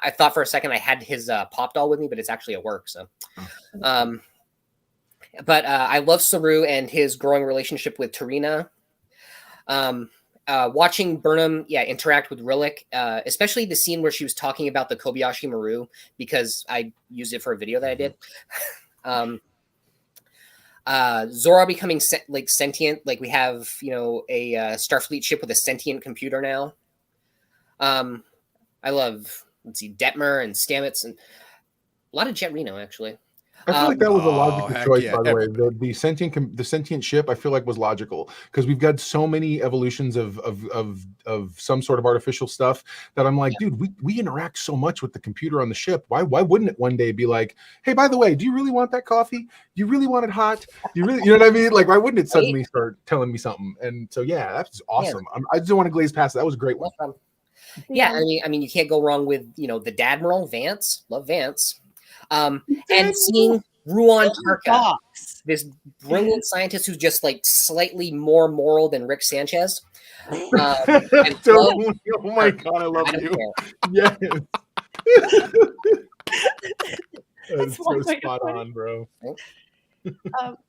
I thought for a second I had his pop doll with me, but it's actually at work. So, but I love Saru and his growing relationship with Tarina. Watching Burnham, interact with Rillick, especially the scene where she was talking about the Kobayashi Maru, because I used it for a video that I did. Zora becoming sentient, like we have, a Starfleet ship with a sentient computer now. I love, Detmer and Stamets and a lot of Jet Reno, actually. I feel like that was a logical choice, yeah. by the way. The sentient ship, I feel like was logical because we've got so many evolutions of some sort of artificial stuff that I'm like, dude, we interact so much with the computer on the ship. Why wouldn't it one day be like, hey, by the way, do you really want that coffee? Do you really want it hot? Do you really, you know what I mean? Like, why wouldn't it suddenly start telling me something? And so that's awesome. Yeah. I just don't want to glaze past it. That was a great one. Yeah, I mean, you can't go wrong with the Dadmiral Vance. Love Vance. And seeing Ruan Tarka, this brilliant scientist who's just like slightly more moral than Rick Sanchez. Oh my God, I love you. Yes. That's so spot on, bro.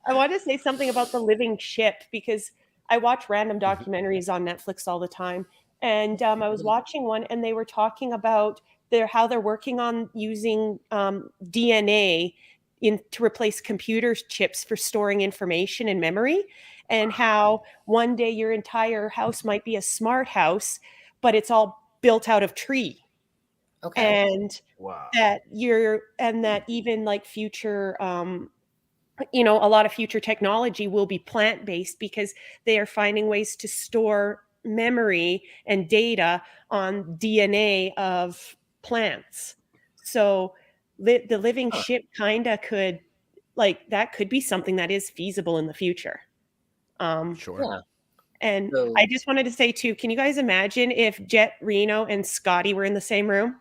I want to say something about the living ship because I watch random documentaries on Netflix all the time. And I was watching one and they were talking about how they're working on using DNA to replace computer chips for storing information and memory, and how one day your entire house might be a smart house, but it's all built out of tree. Okay. And Wow. that even like future a lot of future technology will be plant-based because they are finding ways to store memory and data on DNA of plants. So the living ship kind of could, like, that could be something that is feasible in the future. Sure. Yeah. And So- I just wanted to say too, can you guys imagine if Jet Reno and Scotty were in the same room?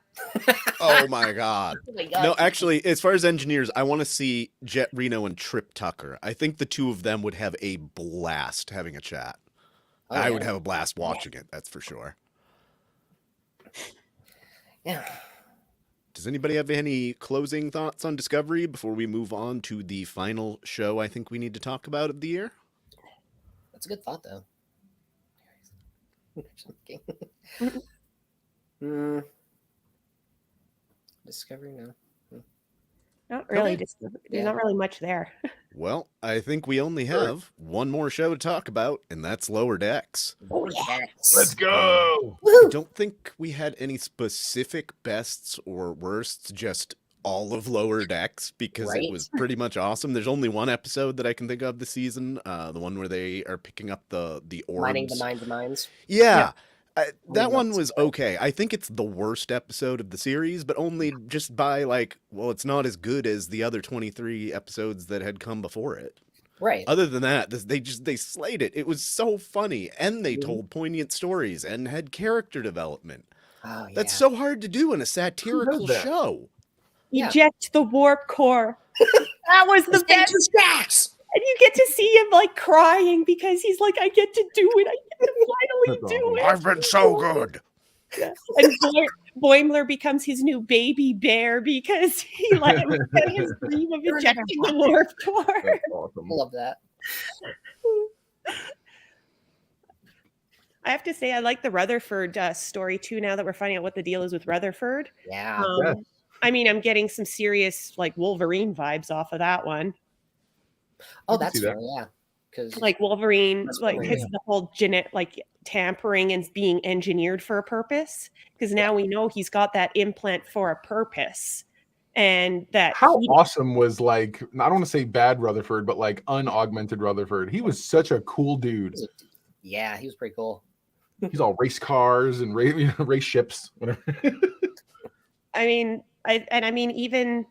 Oh my god. Oh my God. No, actually, as far as engineers, I want to see Jet Reno and Trip Tucker. I think the two of them would have a blast having a chat. Oh, I yeah. would have a blast watching it, that's for sure. Yeah. Does anybody have any closing thoughts on Discovery before we move on to the final show I think we need to talk about of the year? That's a good thought, though. Discovery, no. Not really. Okay. There's Yeah. not really much there. Well, I think we only have one more show to talk about, and that's Lower Decks. Let's go. I don't think we had any specific bests or worsts, just all of Lower Decks, because Right. it was pretty much awesome. There's only one episode that I can think of this season, the one where they are picking up the orbs. Mining the minds of minds. Yeah. That Really one not was okay. I think it's the worst episode of the series, but only just by it's not as good as the other 23 episodes that had come before it. Right. Other than that, they slayed it. It was so funny, and they Mhm. told poignant stories and had character development. Oh, yeah. That's so hard to do in a satirical that? show. Yeah. Eject the warp core. That was the Let's get best. two stacks. And you get to see him like crying because he's like, I get to do it. I get to finally That's do awesome. it. I've been so good. Yeah. And Boimler becomes his new baby bear because he let him get his dream of ejecting the warp core. That's awesome. Love that. I have to say, I like the Rutherford story too. Now that we're finding out what the deal is with Rutherford, Yeah. Yes. I mean, I'm getting some serious like Wolverine vibes off of that one. Oh, can that's see that. fair. Yeah. Because Like Wolverine, That's like cool, his the whole like tampering and being engineered for a purpose. Because now we know he's got that implant for a purpose, and that How awesome was I don't want to say bad Rutherford, but like unaugmented Rutherford. He was such a cool dude. yeah, he was pretty cool. He's all race cars and race ships, whatever. I mean, even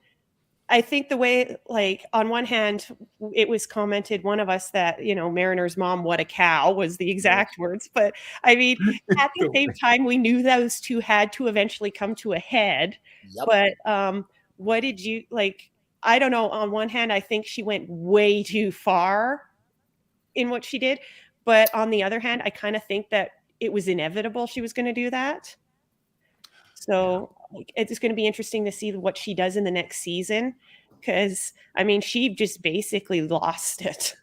I think the way, like, on one hand, it was commented, one of us, that, Mariner's mom, what a cow, was the exact words. But I mean, at the same time, we knew those two had to eventually come to a head. Yep. But what did you, like, I don't know. On one hand, I think she went way too far in what she did. But on the other hand, I kind of think that it was inevitable she was going to do that. So it's going to be interesting to see what she does in the next season, because I mean, she just basically lost it.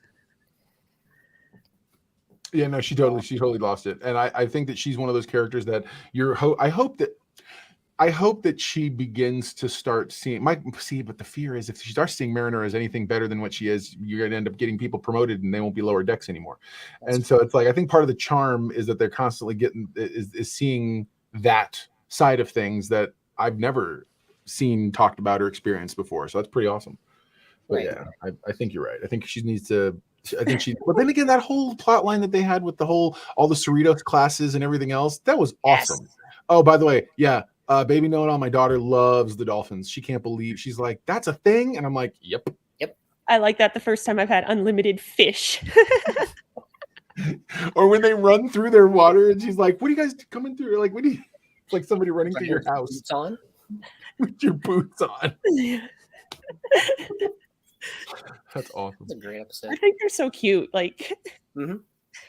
Yeah, no, she totally lost it, and I think that she's one of those characters that I hope that she begins to start seeing. But the fear is if she starts seeing Mariner as anything better than what she is, you're going to end up getting people promoted, and they won't be Lower Decks anymore. And so it's like I think part of the charm is that they're constantly is seeing that side of things that I've never seen talked about or experienced before. So that's pretty awesome. But Right. yeah, I think you're right. I think she needs to. But then again, that whole plot line that they had with all the Cerritos classes and everything else, that was awesome. Yes. Oh, by the way, yeah, baby know-it-all, my daughter loves the dolphins. She can't believe, she's like, that's a thing, and I'm like, yep. I like that the first time I've had unlimited fish. Or when they run through their water, and she's like, what are you guys coming through? Like, what do you? It's like somebody running through your house Boots on. with your boots on. That's awesome. That's a great episode. I think they're so cute. Like,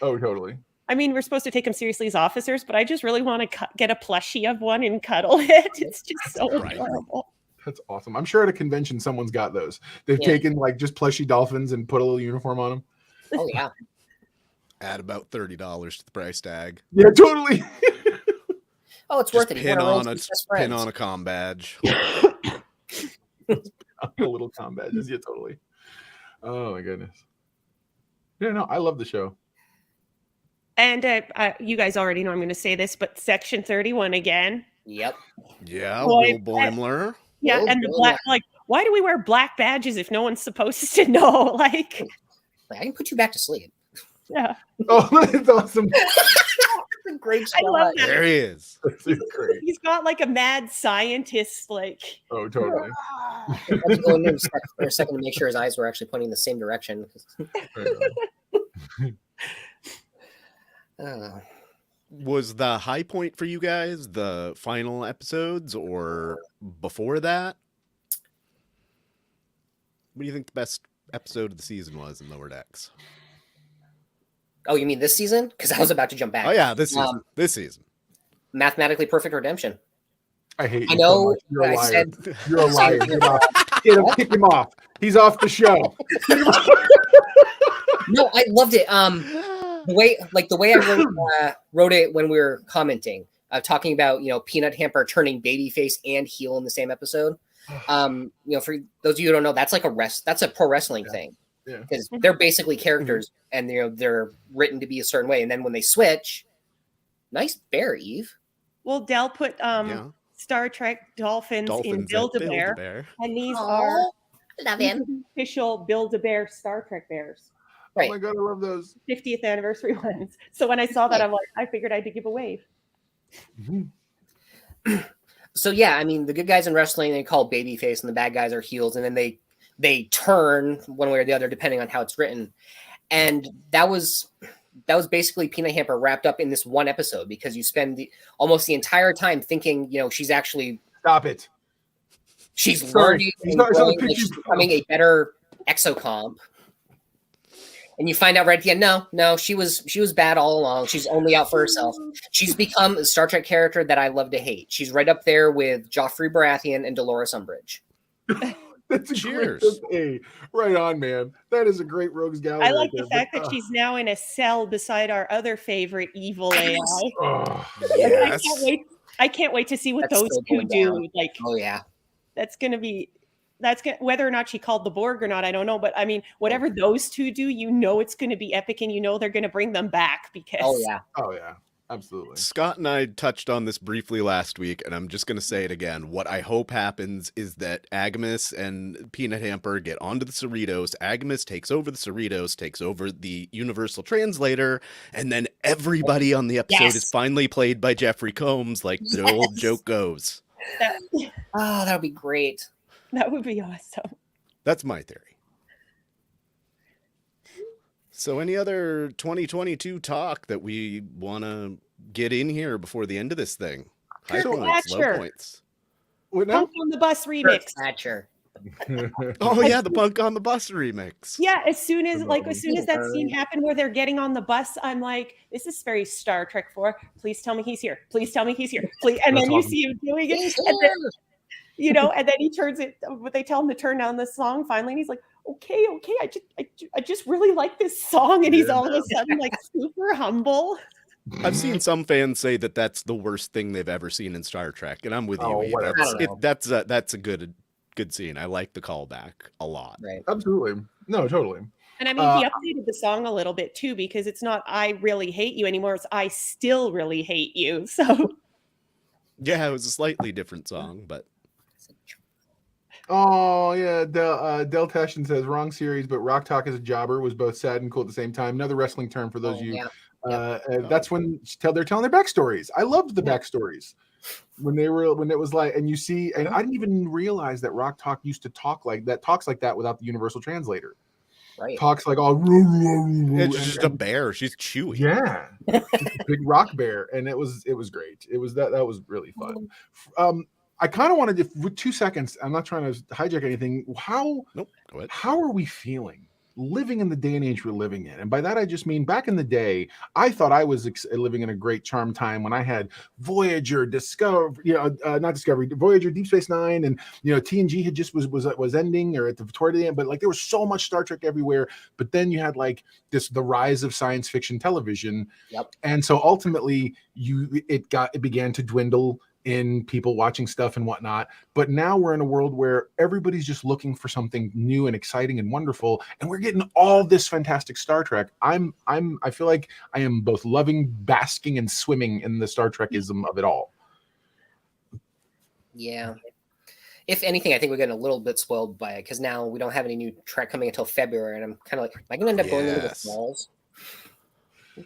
Oh, totally. I mean, we're supposed to take them seriously as officers, but I just really want to get a plushie of one and cuddle it. It's just so adorable. That's awesome. I'm sure at a convention someone's got those. They've Yeah. taken like just plushy dolphins and put a little uniform on them. Oh yeah. Add about $30 to the price tag. Yeah, totally. Oh, it's Just worth it. pin on a comm badge. The little com badges. Yeah, totally. Oh my goodness. Yeah, no, I love the show. And you guys already know I'm going to say this, but Section 31 again. Yep. Yeah, Boy, Will Boimler. Yeah, Will and the Boimler. black, like, why do we wear black badges if no one's supposed to know? Like, I can put you back to sleep. yeah, Oh, that's awesome. Great I love that. There he is. That's great. He's got like a mad scientist, like. Oh, totally. I had to go in there for a second to make sure his eyes were actually pointing the same direction. Was the high point for you guys the final episodes or before that? What do you think the best episode of the season was in Lower Decks? Oh, you mean this season? Because I was about to jump back. Oh yeah, this season. This season. Mathematically Perfect Redemption. I hate you. I know. So much. You're a I liar. said You're a liar. Get off. Get him. Kick him off. He's off the show. no. I loved it. The way I wrote it when we were commenting, talking about Peanut Hamper turning babyface and heel in the same episode. For those of you who don't know, that's like that's a pro wrestling thing. Yeah. Because they're basically characters and they're written to be a certain way, and then when they switch, nice bear, Eve. Well, Dell put Star Trek Dolphins in Build-A-Bear, and these are love him. Official Build-A-Bear Star Trek bears. Right. Oh my god, I love those. 50th anniversary ones. So when I saw that, I'm like, I figured I had to give a wave. So yeah, I mean, the good guys in wrestling, they call babyface, and the bad guys are heels, and then they turn one way or the other depending on how it's written. And that was basically Peanut Hamper wrapped up in this one episode, because you spend almost the entire time thinking, she's actually Stop it. She's learning and growing, like she's becoming a better exocomp. And you find out right at the end, no, she was bad all along. She's only out for herself. She's become a Star Trek character that I love to hate. She's right up there with Joffrey Baratheon and Dolores Umbridge. That's a Cheers. great. Hey, right on, man. That is a great Rogues Gallery. I like the fact that she's now in a cell beside our other favorite evil AI. Oh, Yes. I can't wait to see what That's those still two going do. down. Like, Oh yeah. whether or not she called the Borg or not, I don't know. But I mean, whatever those two do, it's going to be epic, and they're going to bring them back because. Oh yeah. Absolutely. Scott and I touched on this briefly last week, and I'm just going to say it again. What I hope happens is that Agamus and Peanut Hamper get onto the Cerritos. Agamus takes over the Cerritos, takes over the Universal Translator, and then everybody on the episode is finally played by Jeffrey Combs, like the old joke goes. That would be great. That would be awesome. That's my theory. So any other 2022 talk that we want to get in here before the end of this thing? High points, low points. What now? Punk on the Bus remix. Thatcher. Oh yeah, the Punk on the Bus remix. Yeah, as soon as that scene happened where they're getting on the bus, I'm like, this is very Star Trek 4. Please tell me he's here. Please tell me he's here. Please. And then you see him doing it. And then, and then he turns it, but they tell him to turn down the song finally, and he's like, okay, I just really like this song, and he's all of a sudden like super humble. I've seen some fans say that that's the worst thing they've ever seen in Star Trek, and I'm with you. That's a good scene. I like the callback a lot. Right. Absolutely. No, totally. And I mean, he updated the song a little bit too, because it's not "I really hate you" anymore; it's "I still really hate you." So. Yeah, it was a slightly different song, but. Oh yeah, Del Tashin says wrong series, but Rock Talk as a jobber was both sad and cool at the same time. Another wrestling term for those of you. Yeah. That's when they're telling their backstories. I loved the backstories when it was like, and you see, and I didn't even realize that Rock Talk used to talks like that without the Universal Translator. Right. Talks like all. It's just a bear. She's chewing. Yeah, a big rock bear, and it was great. It was that was really fun. I kind of wanted to, with 2 seconds, I'm not trying to hijack anything. Go ahead. How are we feeling living in the day and age we're living in? And by that, I just mean back in the day, I thought I was living in a great charm time when I had Voyager, Voyager, Deep Space Nine, and, TNG had just was ending or toward the end, but like there was so much Star Trek everywhere. But then you had like the rise of science fiction television. Yep. And so ultimately it began to dwindle in people watching stuff and whatnot. But now we're in a world where everybody's just looking for something new and exciting and wonderful, and we're getting all this fantastic Star Trek. I feel like I am both loving, basking, and swimming in the Star Trekism of it all. Yeah. If anything, I think we're getting a little bit spoiled by it because now we don't have any new Trek coming until February, and I'm kind of like, am I going to end up going into the falls?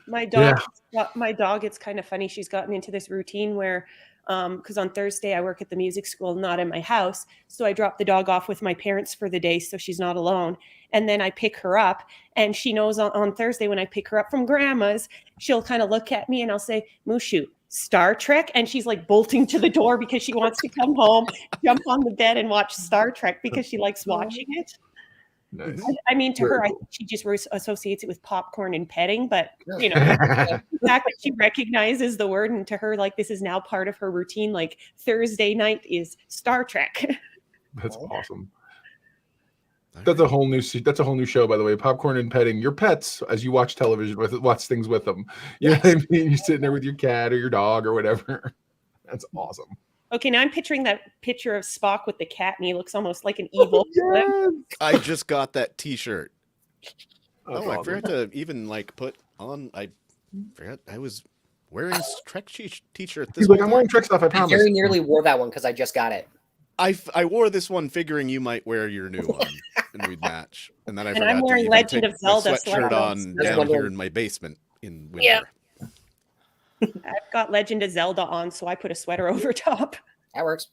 My dog, it's kind of funny. She's gotten into this routine where, because on Thursday I work at the music school, not in my house. So I drop the dog off with my parents for the day so she's not alone. And then I pick her up, and she knows on Thursday when I pick her up from grandma's, she'll kind of look at me and I'll say, Mushu, Star Trek? And she's like bolting to the door because she wants to come home, jump on the bed and watch Star Trek because she likes watching it. Nice. I mean, to her, I think she just associates it with popcorn and petting, but you know, the fact that she recognizes the word, and to her, like, this is now part of her routine. Like Thursday night is Star Trek. That's awesome. That's a whole new show, by the way. Popcorn and petting your pets as you watch television watch things with them. You know what I mean? You're sitting there with your cat or your dog or whatever. That's awesome. Okay, now I'm picturing that picture of Spock with the cat, and he looks almost like an evil. I just got that T-shirt. Awesome. I forgot to even put on. I forgot I was wearing a Trek T-shirt. He's like, I'm wearing Trek stuff. I promise. I very nearly wore that one because I just got it. I wore this one figuring you might wear your new one and we'd match. And then I forgot I'm wearing to Legend take of Zelda my sweatshirt on down here in my basement in winter. Yeah. I've got Legend of Zelda on, so I put a sweater over top. That works.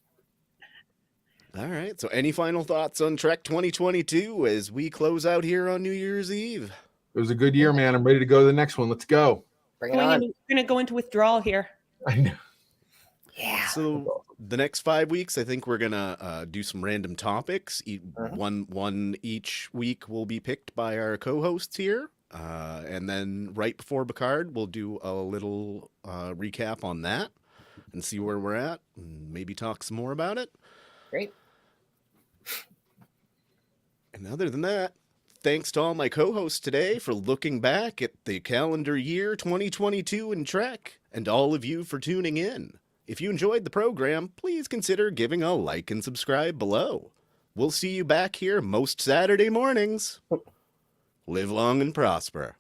All right. So any final thoughts on Trek 2022 as we close out here on New Year's Eve? It was a good year, man. I'm ready to go to the next one. Let's go. Bring it on. We're going to go into withdrawal here. I know. Yeah. So the next 5 weeks, I think we're gonna do some random topics. One each week will be picked by our co-hosts here, and then right before Picard, we'll do a little recap on that and see where we're at, and maybe talk some more about it. Great. And other than that, thanks to all my co-hosts today for looking back at the calendar year 2022 in Trek, and all of you for tuning in. If you enjoyed the program, please consider giving a like and subscribe below. We'll see you back here most Saturday mornings. Live long and prosper.